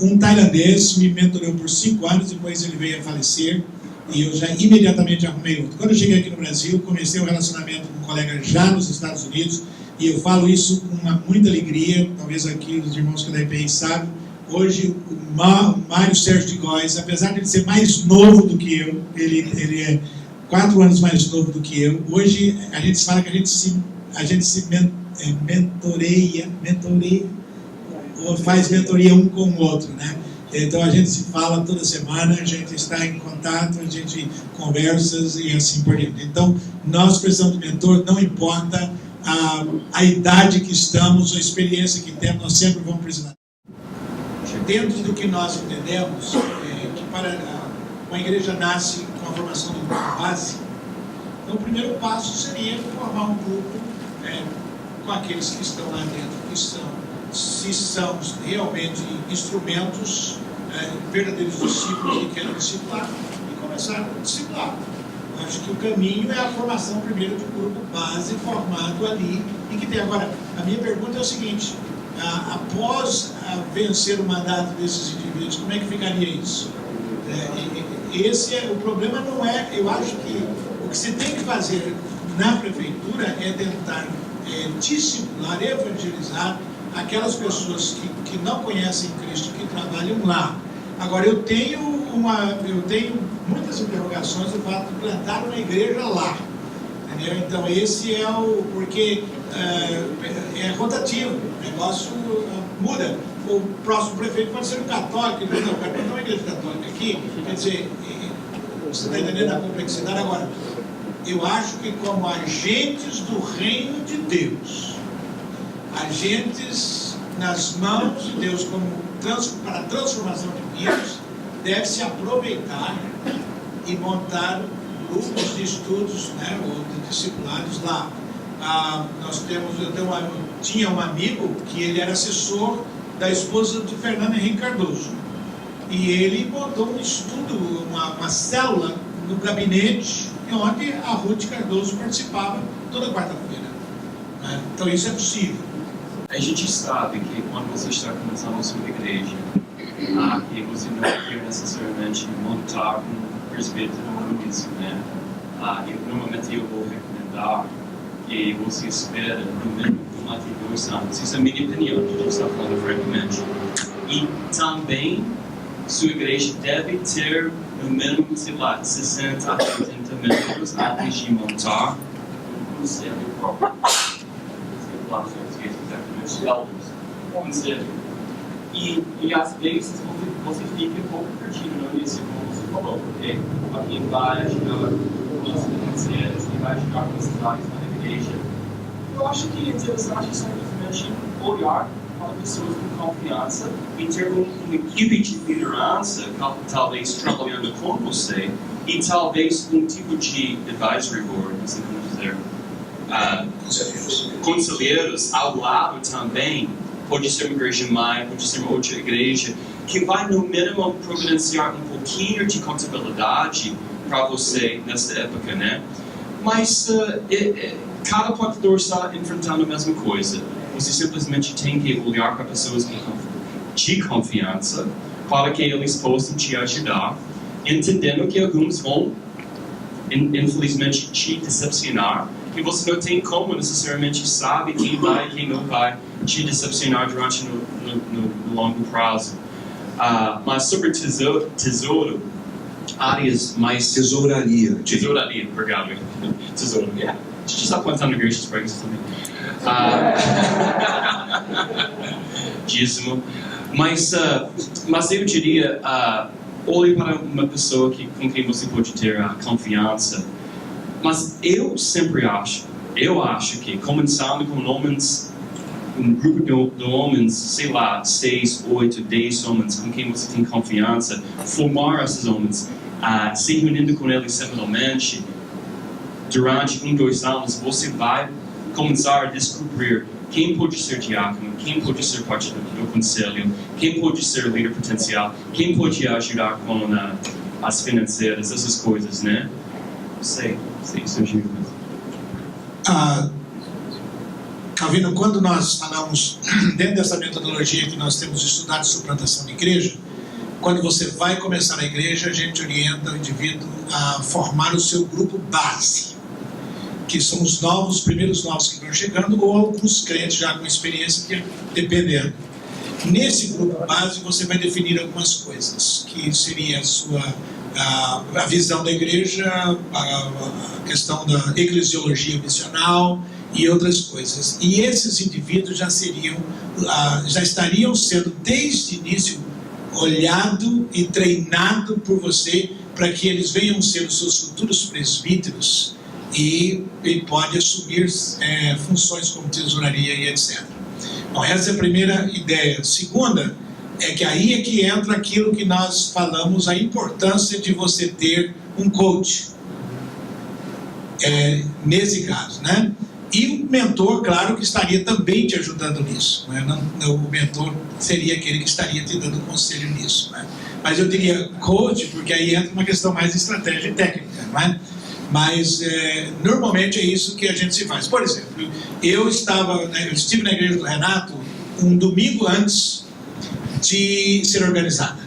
Um tailandês me mentorou por 5 anos, depois ele veio a falecer e eu já imediatamente arrumei outro. Quando eu cheguei aqui no Brasil, comecei um relacionamento com um colega já nos Estados Unidos e eu falo isso com muita alegria. Talvez aqui os irmãos que da IPI sabem. Hoje o Mário Sérgio de Góes, apesar de ele ser mais novo do que eu, ele é 4 anos mais novo do que eu. Hoje a gente fala que a gente se mentoreia, ou faz mentoria um com o outro, né? Então a gente se fala toda semana, a gente está em contato, a gente conversa e assim por diante. Então nós precisamos de mentor, não importa a idade que estamos, a experiência que temos, nós sempre vamos precisar. Dentro do que nós entendemos, que para uma igreja nasce com a formação do grupo base, então o primeiro passo seria formar um grupo com aqueles que estão lá dentro, se são realmente instrumentos, verdadeiros discípulos que querem discipular, e começar a discipular. Acho que o caminho é a formação primeiro de um grupo base formado ali, e que tem agora. A minha pergunta é o seguinte: após vencer o mandato desses indivíduos, como é que ficaria isso? O problema não é, eu acho que o que se tem que fazer na prefeitura é tentar discipular, evangelizar aquelas pessoas que não conhecem Cristo, que trabalham lá. Agora, eu tenho muitas interrogações do fato de plantar uma igreja lá. Entendeu? Então, esse é porque é rotativo, o negócio muda. O próximo prefeito pode ser um católico, ele não, quero plantar uma igreja católica aqui. Quer dizer, você está entendendo a complexidade? Agora, eu acho que como agentes do reino de Deus, agentes nas mãos de Deus para a transformação de vidas, deve-se aproveitar e montar grupos de estudos, né, ou de discipulados lá. Eu tinha um amigo que ele era assessor da esposa de Fernando Henrique Cardoso, e ele montou um estudo, uma célula no gabinete, onde a Ruth Cardoso participava toda quarta-feira. Então isso é possível. A gente sabe que quando você está começando a sua igreja, que você não quer necessariamente montar um presbítero no início, né? Normalmente eu vou recomendar que você espera no mínimo 1 a 2 anos. Isso é a minha opinião, a gente está falando francamente. E também sua igreja deve ter no mínimo, sei lá, 60 a 80 membros antes de montar um conselho próprio. Conselho. E às vezes você fica um pouco perdido no início, como você falou, porque alguém vai ajudar com as financeiras e vai ajudar com as áreas da igreja. Eu acho que é interessante simplesmente olhar para pessoas com confiança e ter uma equipe de liderança, talvez trabalhando com você, e talvez um tipo de advisory board, não sei como dizer, conselheiros ao lado também. Pode ser uma igreja mãe, pode ser uma outra igreja, que vai no mínimo providenciar um pouquinho de contabilidade para você nessa época, né? Mas cada plantador está enfrentando a mesma coisa. Você simplesmente tem que olhar para pessoas de confiança para que eles possam te ajudar, entendendo que alguns vão, infelizmente, te decepcionar, e você não tem como necessariamente saber quem vai e quem não vai te decepcionar durante no longo prazo. Mas sobre tesouro, áreas mais... Tesouraria, obrigado. Tesouro, yeah. A gente está plantando igrejas para isso também. Dízimo. Mas eu diria, olhe para uma pessoa com quem você pode ter confiança. Mas eu sempre acho que começando com homens grupo de homens, sei lá, 6, 8, 10 homens com quem você tem confiança, formar esses homens, se reunindo com eles semanalmente, durante 2 anos, você vai começar a descobrir quem pode ser diácono, quem pode ser parte do conselho, quem pode ser líder potencial, quem pode ajudar com as financeiras, essas coisas, né? Sei, isso ajuda. Calvino, quando nós falamos, dentro dessa metodologia que nós temos estudado sobre plantação de igreja, quando você vai começar a igreja, a gente orienta o indivíduo a formar o seu grupo base, que são os primeiros novos que vão chegando, ou alguns crentes já com experiência, que dependendo. Nesse grupo base, você vai definir algumas coisas, que seria a visão da igreja, a questão da eclesiologia missional e outras coisas. E esses indivíduos já estariam sendo, desde o início, olhado e treinado por você, para que eles venham ser os seus futuros presbíteros, e ele pode assumir funções como tesouraria e etc. Bom, essa é a primeira ideia. Segunda, é que aí é que entra aquilo que nós falamos, a importância de você ter um coach, nesse caso, né? E o mentor, claro, que estaria também te ajudando nisso, né? O mentor seria aquele que estaria te dando conselho nisso, né? Mas eu diria coach, porque aí entra uma questão mais de estratégia e técnica, não é? Mas normalmente é isso que a gente se faz. Por exemplo, eu estive na igreja do Renato um domingo antes de ser organizada.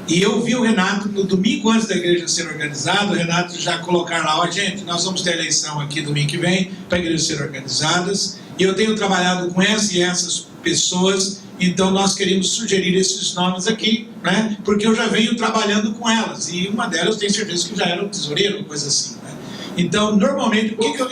E eu vi o Renato, no domingo antes da igreja ser organizada, o Renato já colocar lá, gente, nós vamos ter eleição aqui domingo que vem, para a igreja ser organizadas, e eu tenho trabalhado com essas e essas pessoas, então nós queríamos sugerir esses nomes aqui, né? Porque eu já venho trabalhando com elas, e uma delas eu tenho certeza que já era o tesoureiro, coisa assim, né? Então, normalmente, o que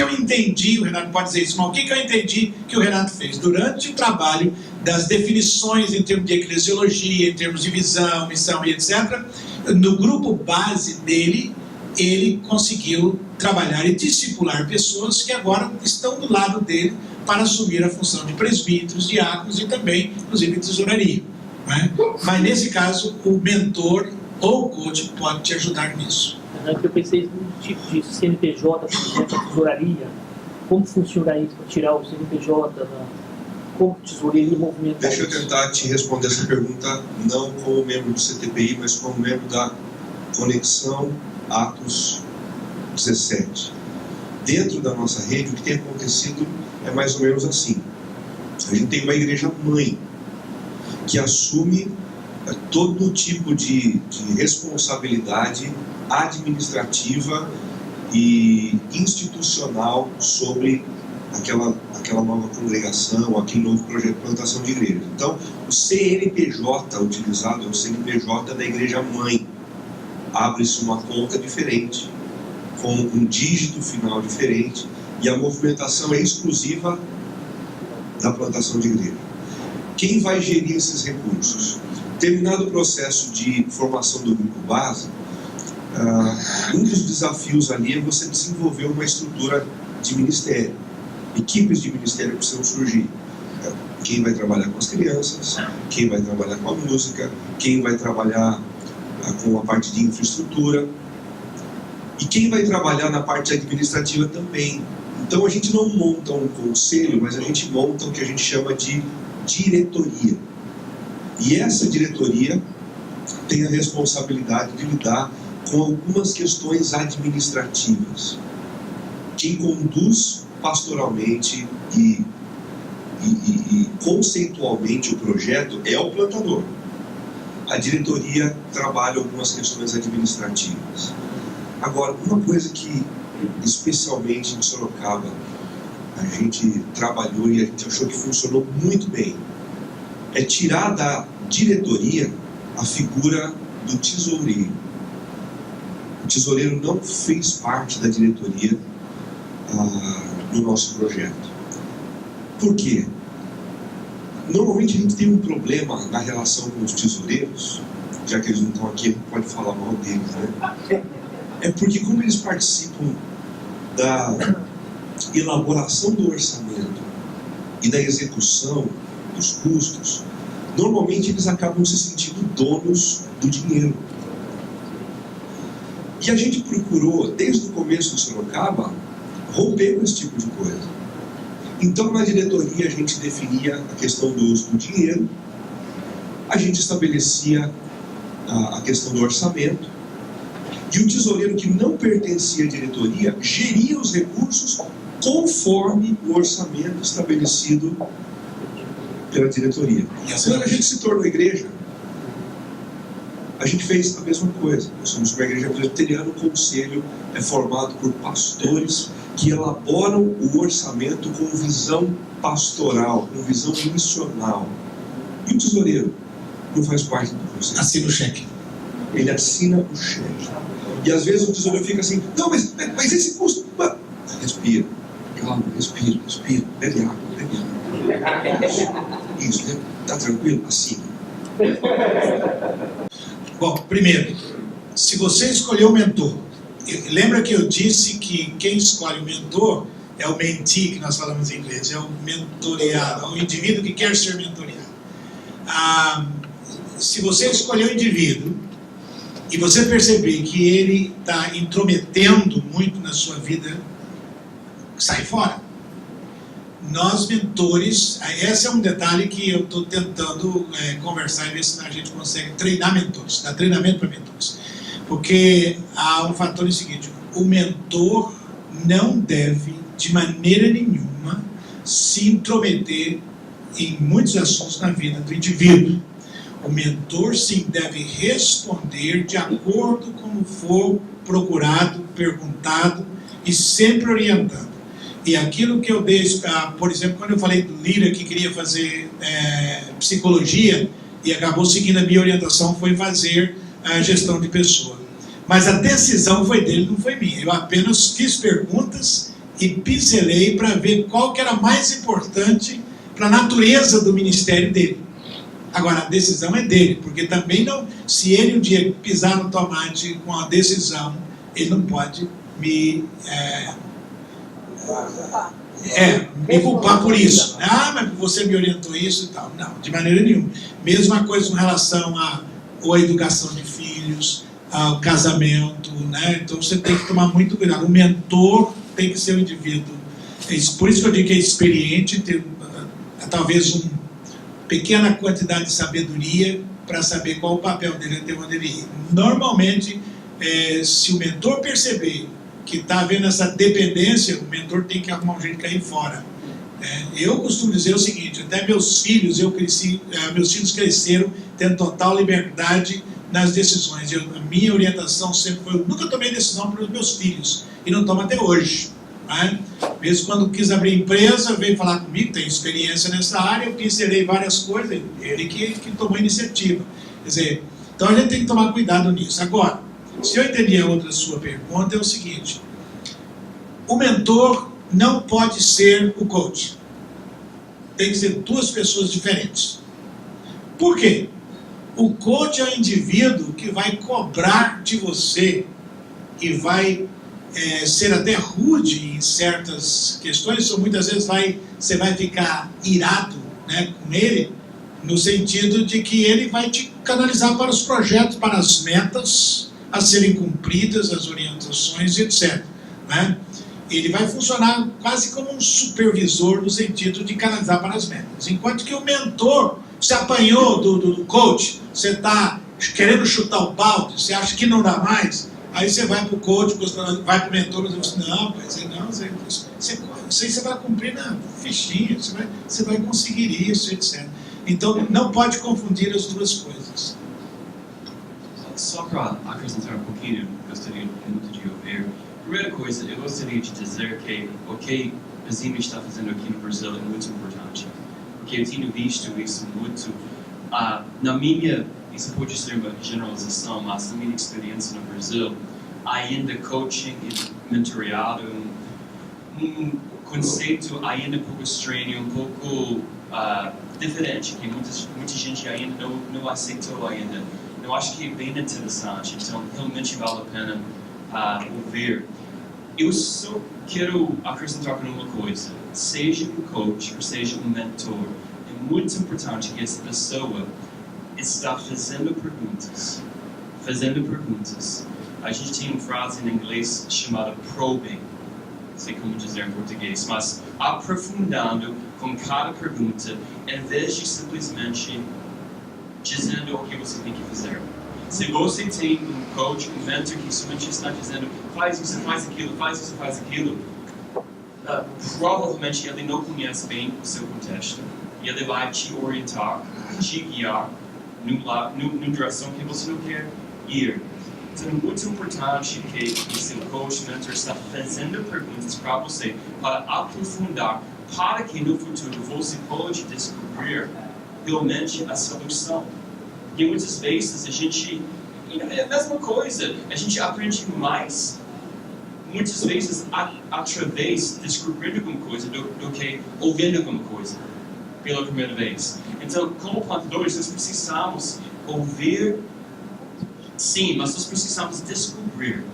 eu entendi, o Renato pode dizer isso, mas o que eu entendi que o Renato fez? Durante o trabalho das definições em termos de eclesiologia, em termos de visão, missão e etc., no grupo base dele, ele conseguiu trabalhar e discipular pessoas que agora estão do lado dele para assumir a função de presbíteros, diáconos e também, inclusive, tesouraria, né? Mas nesse caso, o mentor ou o coach pode te ajudar nisso. Eu pensei no tipo de CNPJ, por exemplo, a tesouraria, como funciona isso para tirar o CNPJ como tesoureiro movimento? Deixa eu tentar te responder essa pergunta, não como membro do CTPI, mas como membro da Conexão Atos 17. Dentro da nossa rede, o que tem acontecido é mais ou menos assim. A gente tem uma igreja mãe que assume todo tipo de responsabilidade administrativa e institucional sobre aquela nova congregação, aquele novo projeto de plantação de igreja. Então, o CNPJ utilizado é o CNPJ da igreja mãe. Abre-se uma conta diferente, com um dígito final diferente, e a movimentação é exclusiva da plantação de igreja. Quem vai gerir esses recursos? Terminado o processo de formação do grupo base, um dos desafios ali é você desenvolver uma estrutura de ministério. Equipes de ministério precisam surgir. Quem vai trabalhar com as crianças, quem vai trabalhar com a música, quem vai trabalhar com a parte de infraestrutura e quem vai trabalhar na parte administrativa também. Então a gente não monta um conselho, mas a gente monta o que a gente chama de diretoria. E essa diretoria tem a responsabilidade de lidar com algumas questões administrativas. Quem conduz pastoralmente e conceitualmente o projeto é o plantador. A diretoria trabalha algumas questões administrativas. Agora, uma coisa que, especialmente em Sorocaba, a gente trabalhou e a gente achou que funcionou muito bem, é tirar da diretoria a figura do tesoureiro. O tesoureiro não fez parte da diretoria no nosso projeto. Por quê? Normalmente a gente tem um problema na relação com os tesoureiros, já que eles não estão aqui, a gente pode falar mal deles, né? É porque como eles participam da elaboração do orçamento e da execução dos custos, normalmente eles acabam se sentindo donos do dinheiro. E a gente procurou, desde o começo do Sorocaba, romper com esse tipo de coisa. Então, na diretoria, a gente definia a questão do uso do dinheiro, a gente estabelecia a questão do orçamento, e o tesoureiro que não pertencia à diretoria geria os recursos conforme o orçamento estabelecido pela diretoria. Quando a gente se tornou igreja, a gente fez a mesma coisa. Nós somos uma igreja presbiteriana, o conselho é formado por pastores que elaboram o orçamento com visão pastoral, com visão missional. E o tesoureiro não faz parte do conselho. Assina o cheque. Ele assina o cheque. E às vezes o tesoureiro fica assim, não, mas esse custo... Respira, calma, respira, bebe água. Isso, né? Tá tranquilo? Assina. Bom, primeiro, se você escolher o mentor, lembra que eu disse que quem escolhe o mentor é o mentee, que nós falamos em inglês, é o mentoreado, é o indivíduo que quer ser mentoreado. Se você escolher o indivíduo e você perceber que ele está intrometendo muito na sua vida, sai fora. Nós, mentores, esse é um detalhe que eu estou tentando conversar e ver se a gente consegue treinar mentores, dar treinamento para mentores. Porque há um fator seguinte: o mentor não deve, de maneira nenhuma, se intrometer em muitos assuntos na vida do indivíduo. O mentor, sim, deve responder de acordo com for procurado, perguntado e sempre orientando. E aquilo que eu dei, por exemplo, quando eu falei do líder que queria fazer psicologia e acabou seguindo a minha orientação, foi fazer a gestão de pessoa. Mas a decisão foi dele, não foi minha. Eu apenas fiz perguntas e pincelei para ver qual que era mais importante para a natureza do ministério dele. Agora, a decisão é dele, porque também não, se ele um dia pisar no tomate com a decisão, ele não pode me culpar por isso. Mas você me orientou isso e tal. Não, de maneira nenhuma. Mesma coisa com relação à educação de filhos, ao casamento, né? Então você tem que tomar muito cuidado. O mentor tem que ser um indivíduo. Por isso que eu digo que é experiente, ter talvez uma pequena quantidade de sabedoria para saber qual o papel dele até onde ele ir. Normalmente, se o mentor perceber que está havendo essa dependência, o mentor tem que arrumar um jeito de cair fora. Eu costumo dizer o seguinte: até meus filhos, meus filhos cresceram tendo total liberdade nas decisões. A minha orientação sempre foi: eu nunca tomei decisão para os meus filhos, e não tomo até hoje. Né? Mesmo quando quis abrir empresa, veio falar comigo, tem experiência nessa área, eu pincelei várias coisas, ele que tomou a iniciativa. Quer dizer, então a gente tem que tomar cuidado nisso. Agora, se eu entendi a outra sua pergunta, é o seguinte: o mentor não pode ser o coach. Tem que ser duas pessoas diferentes. Por quê? O coach é o indivíduo que vai cobrar de você e vai ser até rude em certas questões, ou muitas vezes você vai ficar irado, né, com ele, no sentido de que ele vai te canalizar para os projetos, para as metas a serem cumpridas, as orientações, etc. Né? Ele vai funcionar quase como um supervisor no sentido de canalizar para as metas. Enquanto que o mentor, você apanhou do coach, você está querendo chutar o balde, você acha que não dá mais, aí você vai para o coach, vai para o mentor, mas você diz: não, pai, você vai cumprir na fichinha, você vai conseguir isso, etc. Então, não pode confundir as duas coisas. Só para acrescentar um pouquinho, gostaria muito de ouvir. Primeira coisa, eu gostaria de dizer que o que a Zima está fazendo aqui no Brasil é muito importante. Porque eu tenho visto isso muito. Isso pode ser uma generalização, mas na minha experiência no Brasil, ainda coaching e mentoreado um conceito ainda um pouco estranho, um pouco diferente, que muita gente ainda não aceitou ainda. Eu acho que é bem interessante, então realmente vale a pena ouvir. Eu só quero acrescentar uma coisa. Seja um coach ou seja um mentor, é muito importante que essa pessoa está fazendo perguntas. Fazendo perguntas. A gente tem uma frase em inglês chamada probing. Não sei como dizer em português, mas aprofundando com cada pergunta, em vez de simplesmente dizendo o que você tem que fazer. Se você tem um coach, um mentor que somente está dizendo faz isso, faz aquilo, faz isso, faz aquilo, provavelmente ele não conhece bem o seu contexto. E ele vai te orientar, te guiar numa direção que você não quer ir. Então é muito importante que o seu coach, mentor, está fazendo perguntas para você, para aprofundar, para que no futuro você pode descobrir realmente a solução. E muitas vezes a gente, é a mesma coisa, a gente aprende mais, muitas vezes através de descobrindo alguma coisa do que ouvindo alguma coisa pela primeira vez. Então, como plantadores, nós precisamos ouvir, sim, mas nós precisamos descobrir,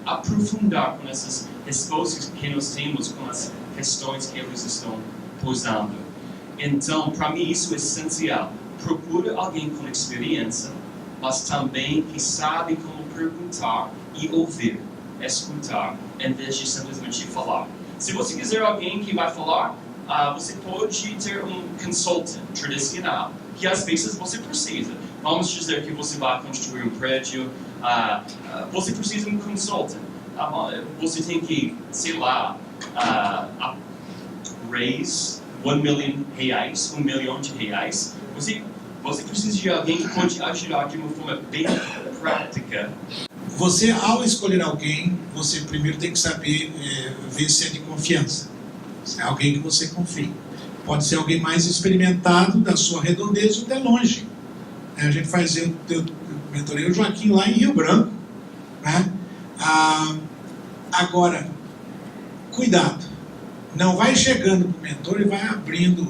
aprofundar com essas respostas que nós temos, com as questões que eles estão posando. Então, para mim, isso é essencial. Procura alguém com experiência, mas também que sabe como perguntar e ouvir, escutar, em vez de simplesmente falar. Se você quiser alguém que vai falar, você pode ter um consultant tradicional, que às vezes você precisa. Vamos dizer que você vai construir um prédio, você precisa de um consultant. Você tem que, sei lá, raise R$1 million, R$1 milhão. Você precisa de alguém que pode ajudar de uma forma bem prática. Você, ao escolher alguém, você primeiro tem que saber ver se é de confiança. Se é alguém que você confia. Pode ser alguém mais experimentado, da sua redondeza ou de longe. A gente faz, eu mentorei o Joaquim lá em Rio Branco. Né? Agora, cuidado. Não vai chegando para o mentor e vai abrindo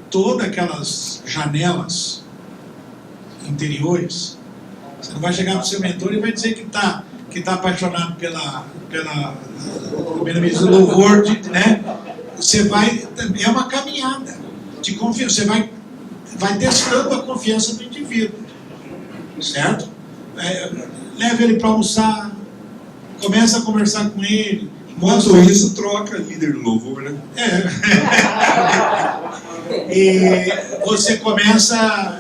todas aquelas janelas interiores. Você não vai chegar para o seu mentor e vai dizer que está apaixonado pela primeira-ministra do louvor, né? Você vai, é uma caminhada de confiança. Você vai testando a confiança do indivíduo, certo? Leva ele para almoçar, começa a conversar com ele. Enquanto isso, troca líder do louvor, né? E você começa a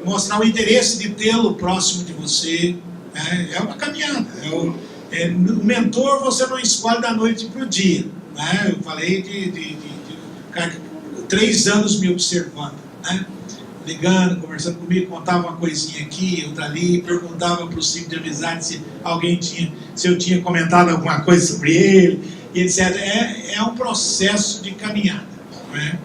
mostrar o interesse de tê-lo próximo de você. É uma caminhada. O mentor você não escolhe da noite para o dia. Né? Eu falei de 3 anos me observando, né? Ligando, conversando comigo, contava uma coisinha aqui, outra ali, perguntava para o ciclo de amizade se eu tinha comentado alguma coisa sobre ele, e etc. É um processo de caminhada. Né?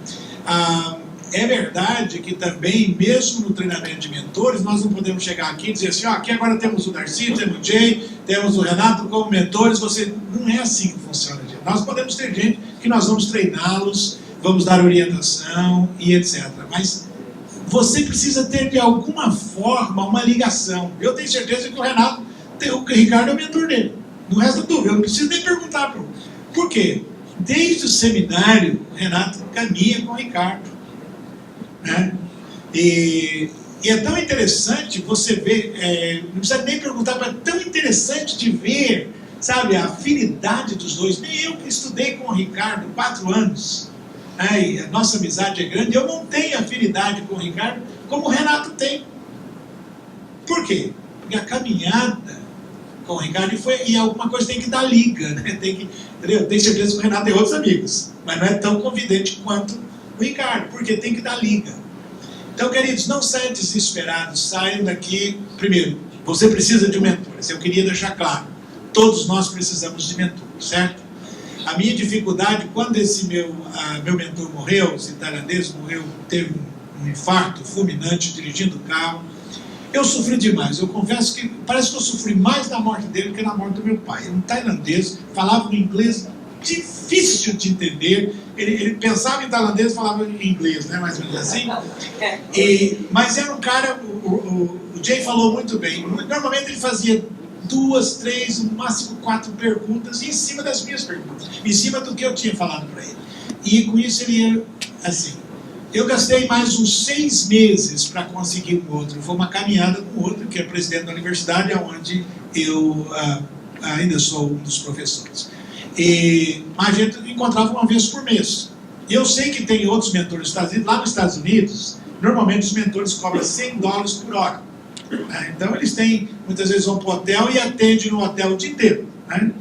É verdade que também, mesmo no treinamento de mentores, nós não podemos chegar aqui e dizer assim, aqui agora temos o Darcy, temos o Jay, temos o Renato como mentores. Não é assim que funciona. Gente. Nós podemos ter gente que nós vamos treiná-los, vamos dar orientação e etc. Mas você precisa ter de alguma forma uma ligação. Eu tenho certeza que o Ricardo é o mentor dele. No resto da dúvida, eu não preciso nem perguntar para ele. Por quê? Desde o seminário, o Renato caminha com o Ricardo. Né? E é tão interessante você ver, não precisa nem perguntar, mas é tão interessante de ver, sabe, a afinidade dos dois. Nem eu que estudei com o Ricardo 4 anos, né, e a nossa amizade é grande, eu não tenho afinidade com o Ricardo como o Renato tem. Por quê? Porque a caminhada com o Ricardo e alguma coisa tem que dar liga, né? Entendeu? Tenho certeza que o Renato tem outros amigos, mas não é tão confidente quanto o Ricardo, porque tem que dar liga. Então, queridos, não saiam desesperados, saiam daqui. Primeiro, você precisa de um mentor. Isso eu queria deixar claro. Todos nós precisamos de mentor, certo? A minha dificuldade, quando esse meu mentor morreu, esse tailandês morreu, teve um infarto fulminante dirigindo o carro, eu sofri demais. Eu confesso que parece que eu sofri mais da morte dele do que na morte do meu pai. Um tailandês, falava um inglês difícil de entender. Ele pensava em tailandês e falava em inglês, né? Mais ou menos assim. Mas era um cara, o Jay falou muito bem. Normalmente ele fazia 2, 3, no máximo 4 perguntas em cima das minhas perguntas, em cima do que eu tinha falado para ele. E com isso ele ia, assim, eu gastei mais uns 6 meses para conseguir um outro. Foi uma caminhada com outro, que é presidente da universidade, onde eu ainda sou um dos professores. Mas a gente encontrava uma vez por mês. E eu sei que tem outros mentores nos Estados Unidos. Lá nos Estados Unidos, normalmente os mentores cobram $100 por hora. Então eles têm, muitas vezes vão para o hotel e atendem no hotel o dia inteiro, né?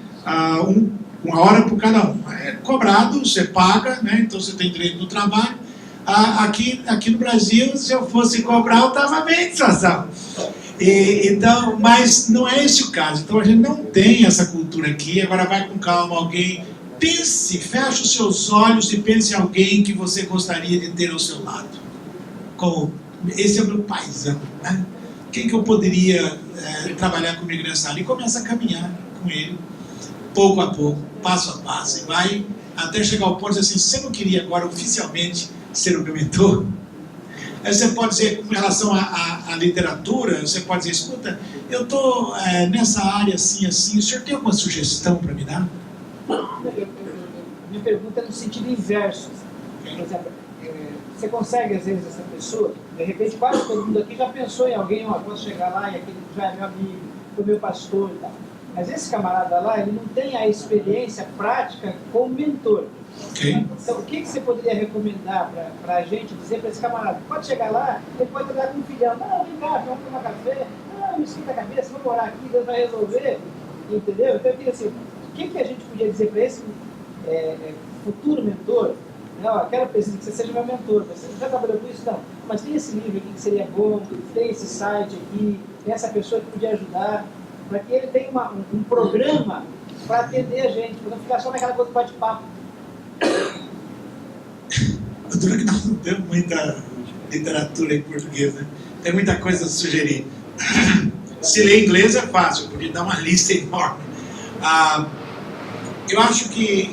Uma hora por cada um. É cobrado, você paga, né? Então você tem direito no trabalho. Aqui no Brasil, se eu fosse cobrar, eu estava bem de situação. Então, mas não é esse o caso. Então a gente não tem essa cultura aqui. Agora vai com calma, alguém pense, feche os seus olhos e pense em alguém que você gostaria de ter ao seu lado. Esse é o meu paizão, né? Quem que eu poderia trabalhar comigo nessa área? E começa a caminhar com ele, pouco a pouco, passo a passo, e vai até chegar ao ponto de assim, você não queria agora oficialmente ser o meu mentor? Aí você pode dizer, com relação à literatura, você pode dizer, escuta, eu estou nessa área assim, assim, o senhor tem alguma sugestão para me dar? Minha pergunta é no sentido inverso. Por exemplo, você consegue, às vezes, essa pessoa, de repente, quase todo mundo aqui já pensou em alguém, posso chegar lá e aquele já é meu amigo, foi meu pastor e tal. Mas esse camarada lá, ele não tem a experiência prática como mentor. Okay. Então, o que você poderia recomendar para a gente dizer para esse camarada? Pode chegar lá, ele pode olhar com um filhão, não, vem cá, vamos tomar café, não, me esquenta a cabeça, vamos orar aqui, Deus vai resolver, entendeu? Então eu queria assim, o que a gente podia dizer para esse futuro mentor? Não, quero que você seja meu mentor, você já trabalhou com isso? Não, mas tem esse livro aqui que seria bom, tem esse site aqui, tem essa pessoa que podia ajudar, para que ele tenha um programa para atender a gente, para não ficar só naquela coisa de bate-papo. O duro é que nós não temos muita literatura em português, né? Tem muita coisa a sugerir. Se ler inglês é fácil, porque dá uma lista enorme. Eu acho que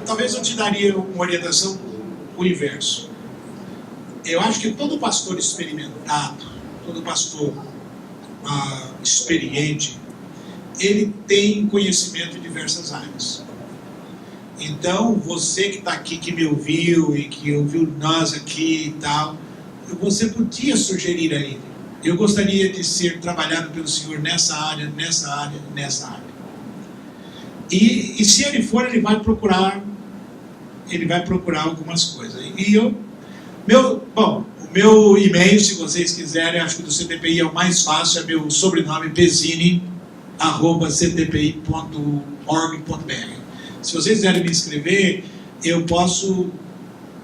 talvez eu te daria uma orientação o inverso. Eu acho que todo pastor experimentado, todo pastor experiente, ele tem conhecimento em diversas áreas. Então, você que está aqui, que me ouviu e que ouviu nós aqui e tal, você podia sugerir a ele, eu gostaria de ser trabalhado pelo Senhor nessa área, nessa área, nessa área. E se ele for, ele vai procurar algumas coisas. O meu e-mail, se vocês quiserem, acho que do CTPI é o mais fácil, é meu sobrenome, pezzini@ctpi.org.br. Se vocês quiserem me inscrever, eu posso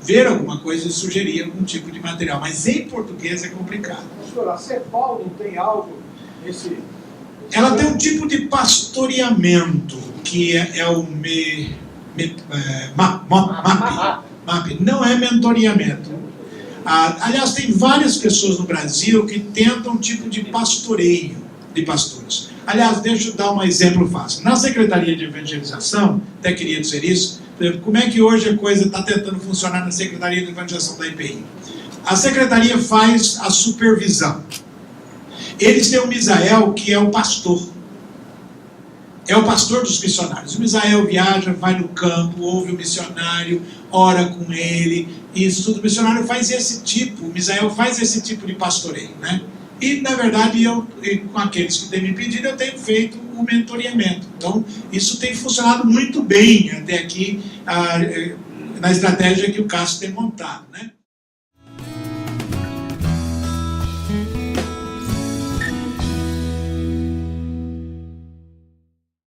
ver alguma coisa e sugerir algum tipo de material, mas em português é complicado. Pastor, a CEPAL não tem algo nesse... Ela tem um tipo de pastoreamento, que é o MAP, não é mentoreamento. Aliás, tem várias pessoas no Brasil que tentam um tipo de pastoreio de pastores. Aliás, deixa eu dar um exemplo fácil. Na Secretaria de Evangelização, até queria dizer isso, por exemplo, como é que hoje a coisa está tentando funcionar na Secretaria de Evangelização da IPI? A Secretaria faz a supervisão. Eles têm o Misael, que é o pastor. É o pastor dos missionários. O Misael viaja, vai no campo, ouve o missionário, ora com ele, e isso tudo. O missionário faz esse tipo, o Misael faz esse tipo de pastoreio, né? E, na verdade, com aqueles que têm me pedido, eu tenho feito o mentoreamento. Então, isso tem funcionado muito bem até aqui, na estratégia que o Cássio tem montado, né?